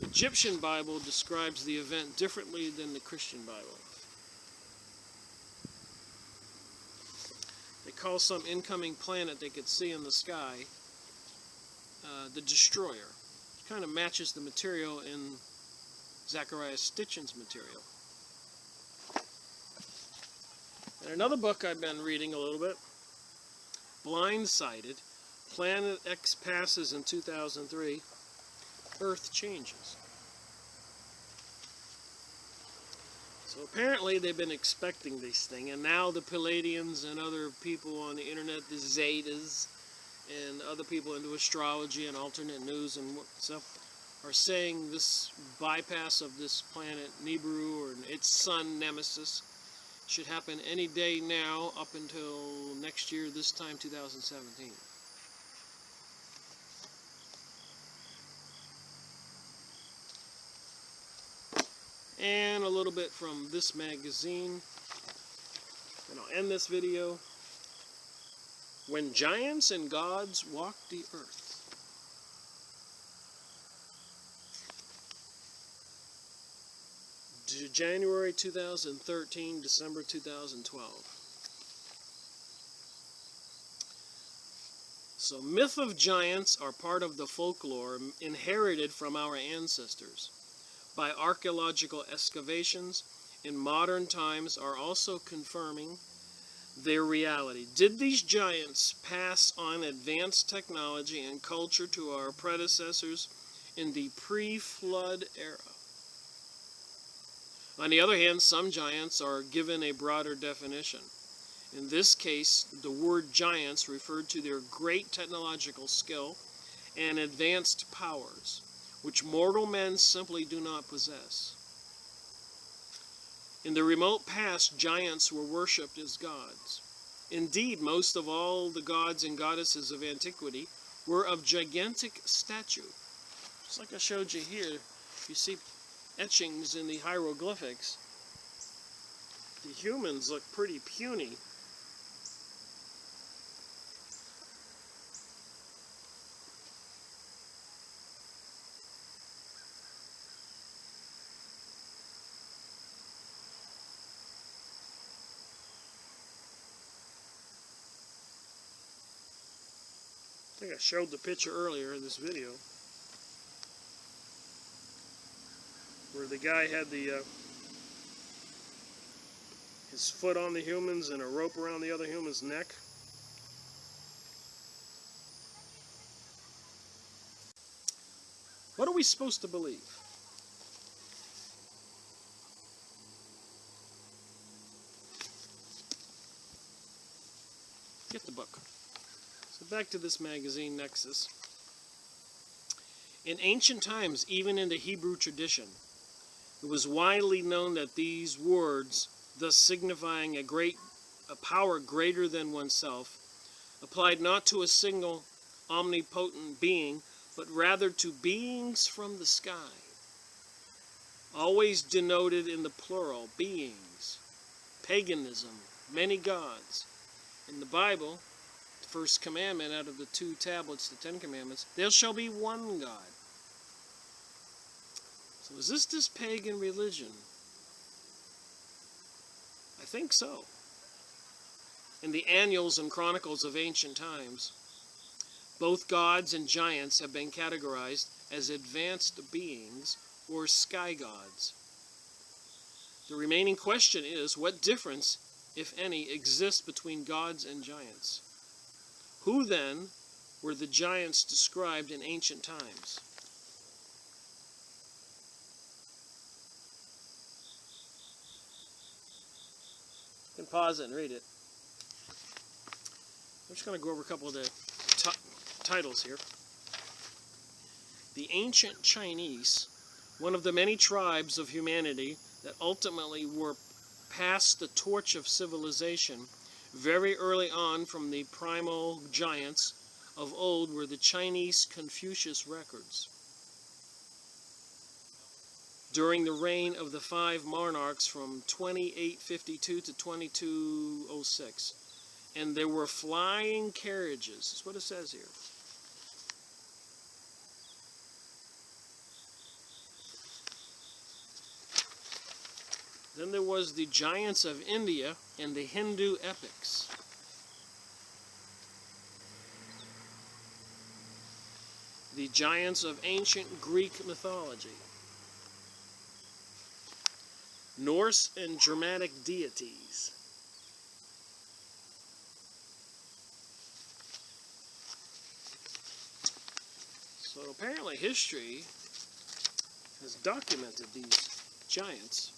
Egyptian Bible describes the event differently than the Christian Bible. They call some incoming planet they could see in the sky the destroyer. It kind of matches the material in Zecharia Sitchen's material. And another book I've been reading a little bit, Blindsided, Planet X passes in 2003, Earth changes. So apparently they've been expecting this thing, and now the Palladians and other people on the internet, the Zetas, and other people into astrology and alternate news and stuff, are saying this bypass of this planet Nibiru or its sun Nemesis should happen any day now up until next year, this time 2017. And a little bit from this magazine, and I'll end this video. When Giants and Gods Walked the Earth. January 2013, December 2012. So, myth of giants are part of the folklore inherited from our ancestors. By archaeological excavations in modern times are also confirming their reality. Did these giants pass on advanced technology and culture to our predecessors in the pre-flood era? On the other hand, some giants are given a broader definition. In this case, the word giants referred to their great technological skill and advanced powers, which mortal men simply do not possess. In the remote past, giants were worshipped as gods. Indeed, most of all the gods and goddesses of antiquity were of gigantic stature. Just like I showed you here, you see etchings in the hieroglyphics. The humans look pretty puny. I think I showed the picture earlier in this video where the guy had his foot on the humans and a rope around the other human's neck. What are we supposed to believe? Get the book. So back to this magazine, Nexus. In ancient times, even in the Hebrew tradition, it was widely known that these words, thus signifying a power greater than oneself, applied not to a single omnipotent being, but rather to beings from the sky, always denoted in the plural, beings, paganism, many gods. In the Bible, the first commandment out of the 2 tablets, the 10 commandments, there shall be one God. So is this pagan religion? I think so. In the annals and chronicles of ancient times, both gods and giants have been categorized as advanced beings or sky gods. The remaining question is, what difference, if any, exists between gods and giants? Who then were the giants described in ancient times? You can pause it and read it. I'm just going to go over a couple of the titles here. The ancient Chinese, one of the many tribes of humanity that ultimately were passed the torch of civilization very early on from the primal giants of old, were the Chinese Confucius records. During the reign of the 5 monarchs from 2852 to 2206. And there were flying carriages. That's what it says here. Then there was the giants of India and the Hindu epics. The giants of ancient Greek mythology. Norse and Germanic deities. So apparently history has documented these giants.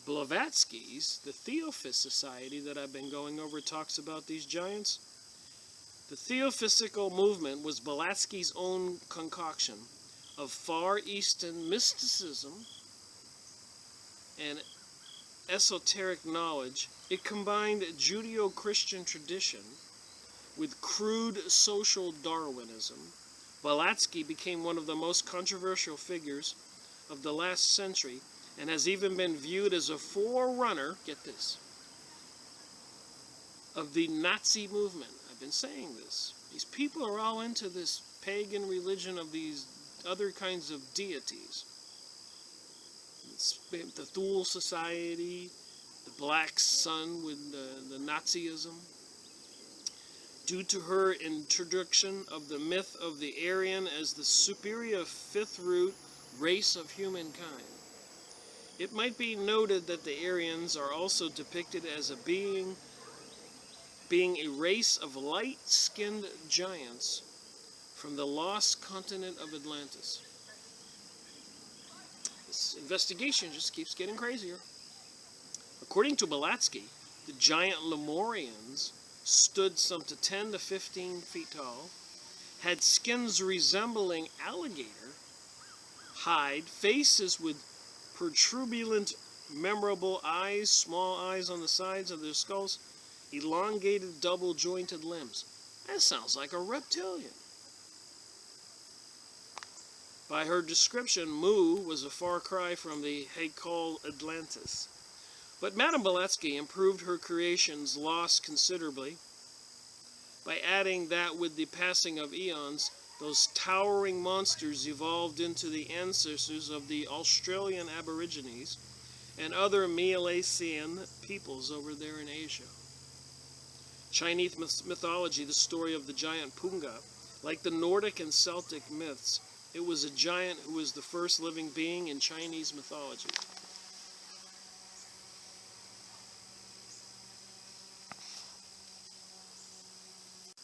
Blavatsky's, the Theosophist Society that I've been going over, talks about these giants. The Theosophical movement was Blavatsky's own concoction of Far Eastern mysticism and esoteric knowledge. It combined Judeo-Christian tradition with crude social Darwinism. Blavatsky became one of the most controversial figures of the last century and has even been viewed as a forerunner, get this, of the Nazi movement. I've been saying this. These people are all into this pagan religion of these other kinds of deities. The Thule Society, the Black Sun with the Nazism. Due to her introduction of the myth of the Aryan as the superior fifth root race of humankind. It might be noted that the Aryans are also depicted as being a race of light-skinned giants from the lost continent of Atlantis. This investigation just keeps getting crazier. According to Blavatsky, the giant Lemurians stood some 10 to 15 feet tall, had skins resembling alligator hide, faces with protuberant, memorable eyes, small eyes on the sides of their skulls, elongated, double-jointed limbs. That sounds like a reptilian. By her description, Mu was a far cry from the Haikal Atlantis. But Madame Blavatsky improved her creations lost considerably by adding that with the passing of eons, those towering monsters evolved into the ancestors of the Australian Aborigines and other Melanesian peoples over there in Asia. Chinese mythology, the story of the giant Punga, like the Nordic and Celtic myths, it was a giant who was the first living being in Chinese mythology.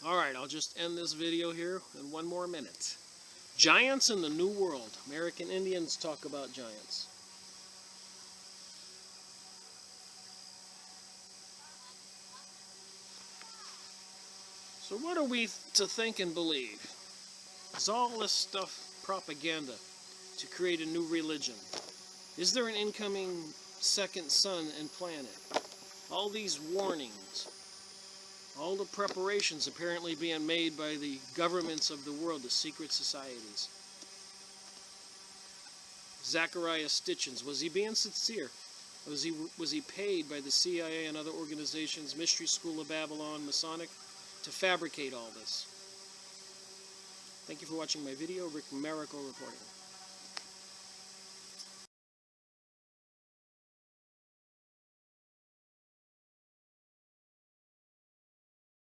Alright, I'll just end this video here in one more minute. Giants in the New World. American Indians talk about giants. So what are we to think and believe? Is all this stuff propaganda to create a new religion? Is there an incoming second sun and planet? All these warnings, all the preparations apparently being made by the governments of the world, the secret societies. Zecharia Sitchen, was he being sincere? Was he paid by the CIA and other organizations, Mystery School of Babylon, Masonic, to fabricate all this? Thank you for watching my video. Rick Miracle reporting.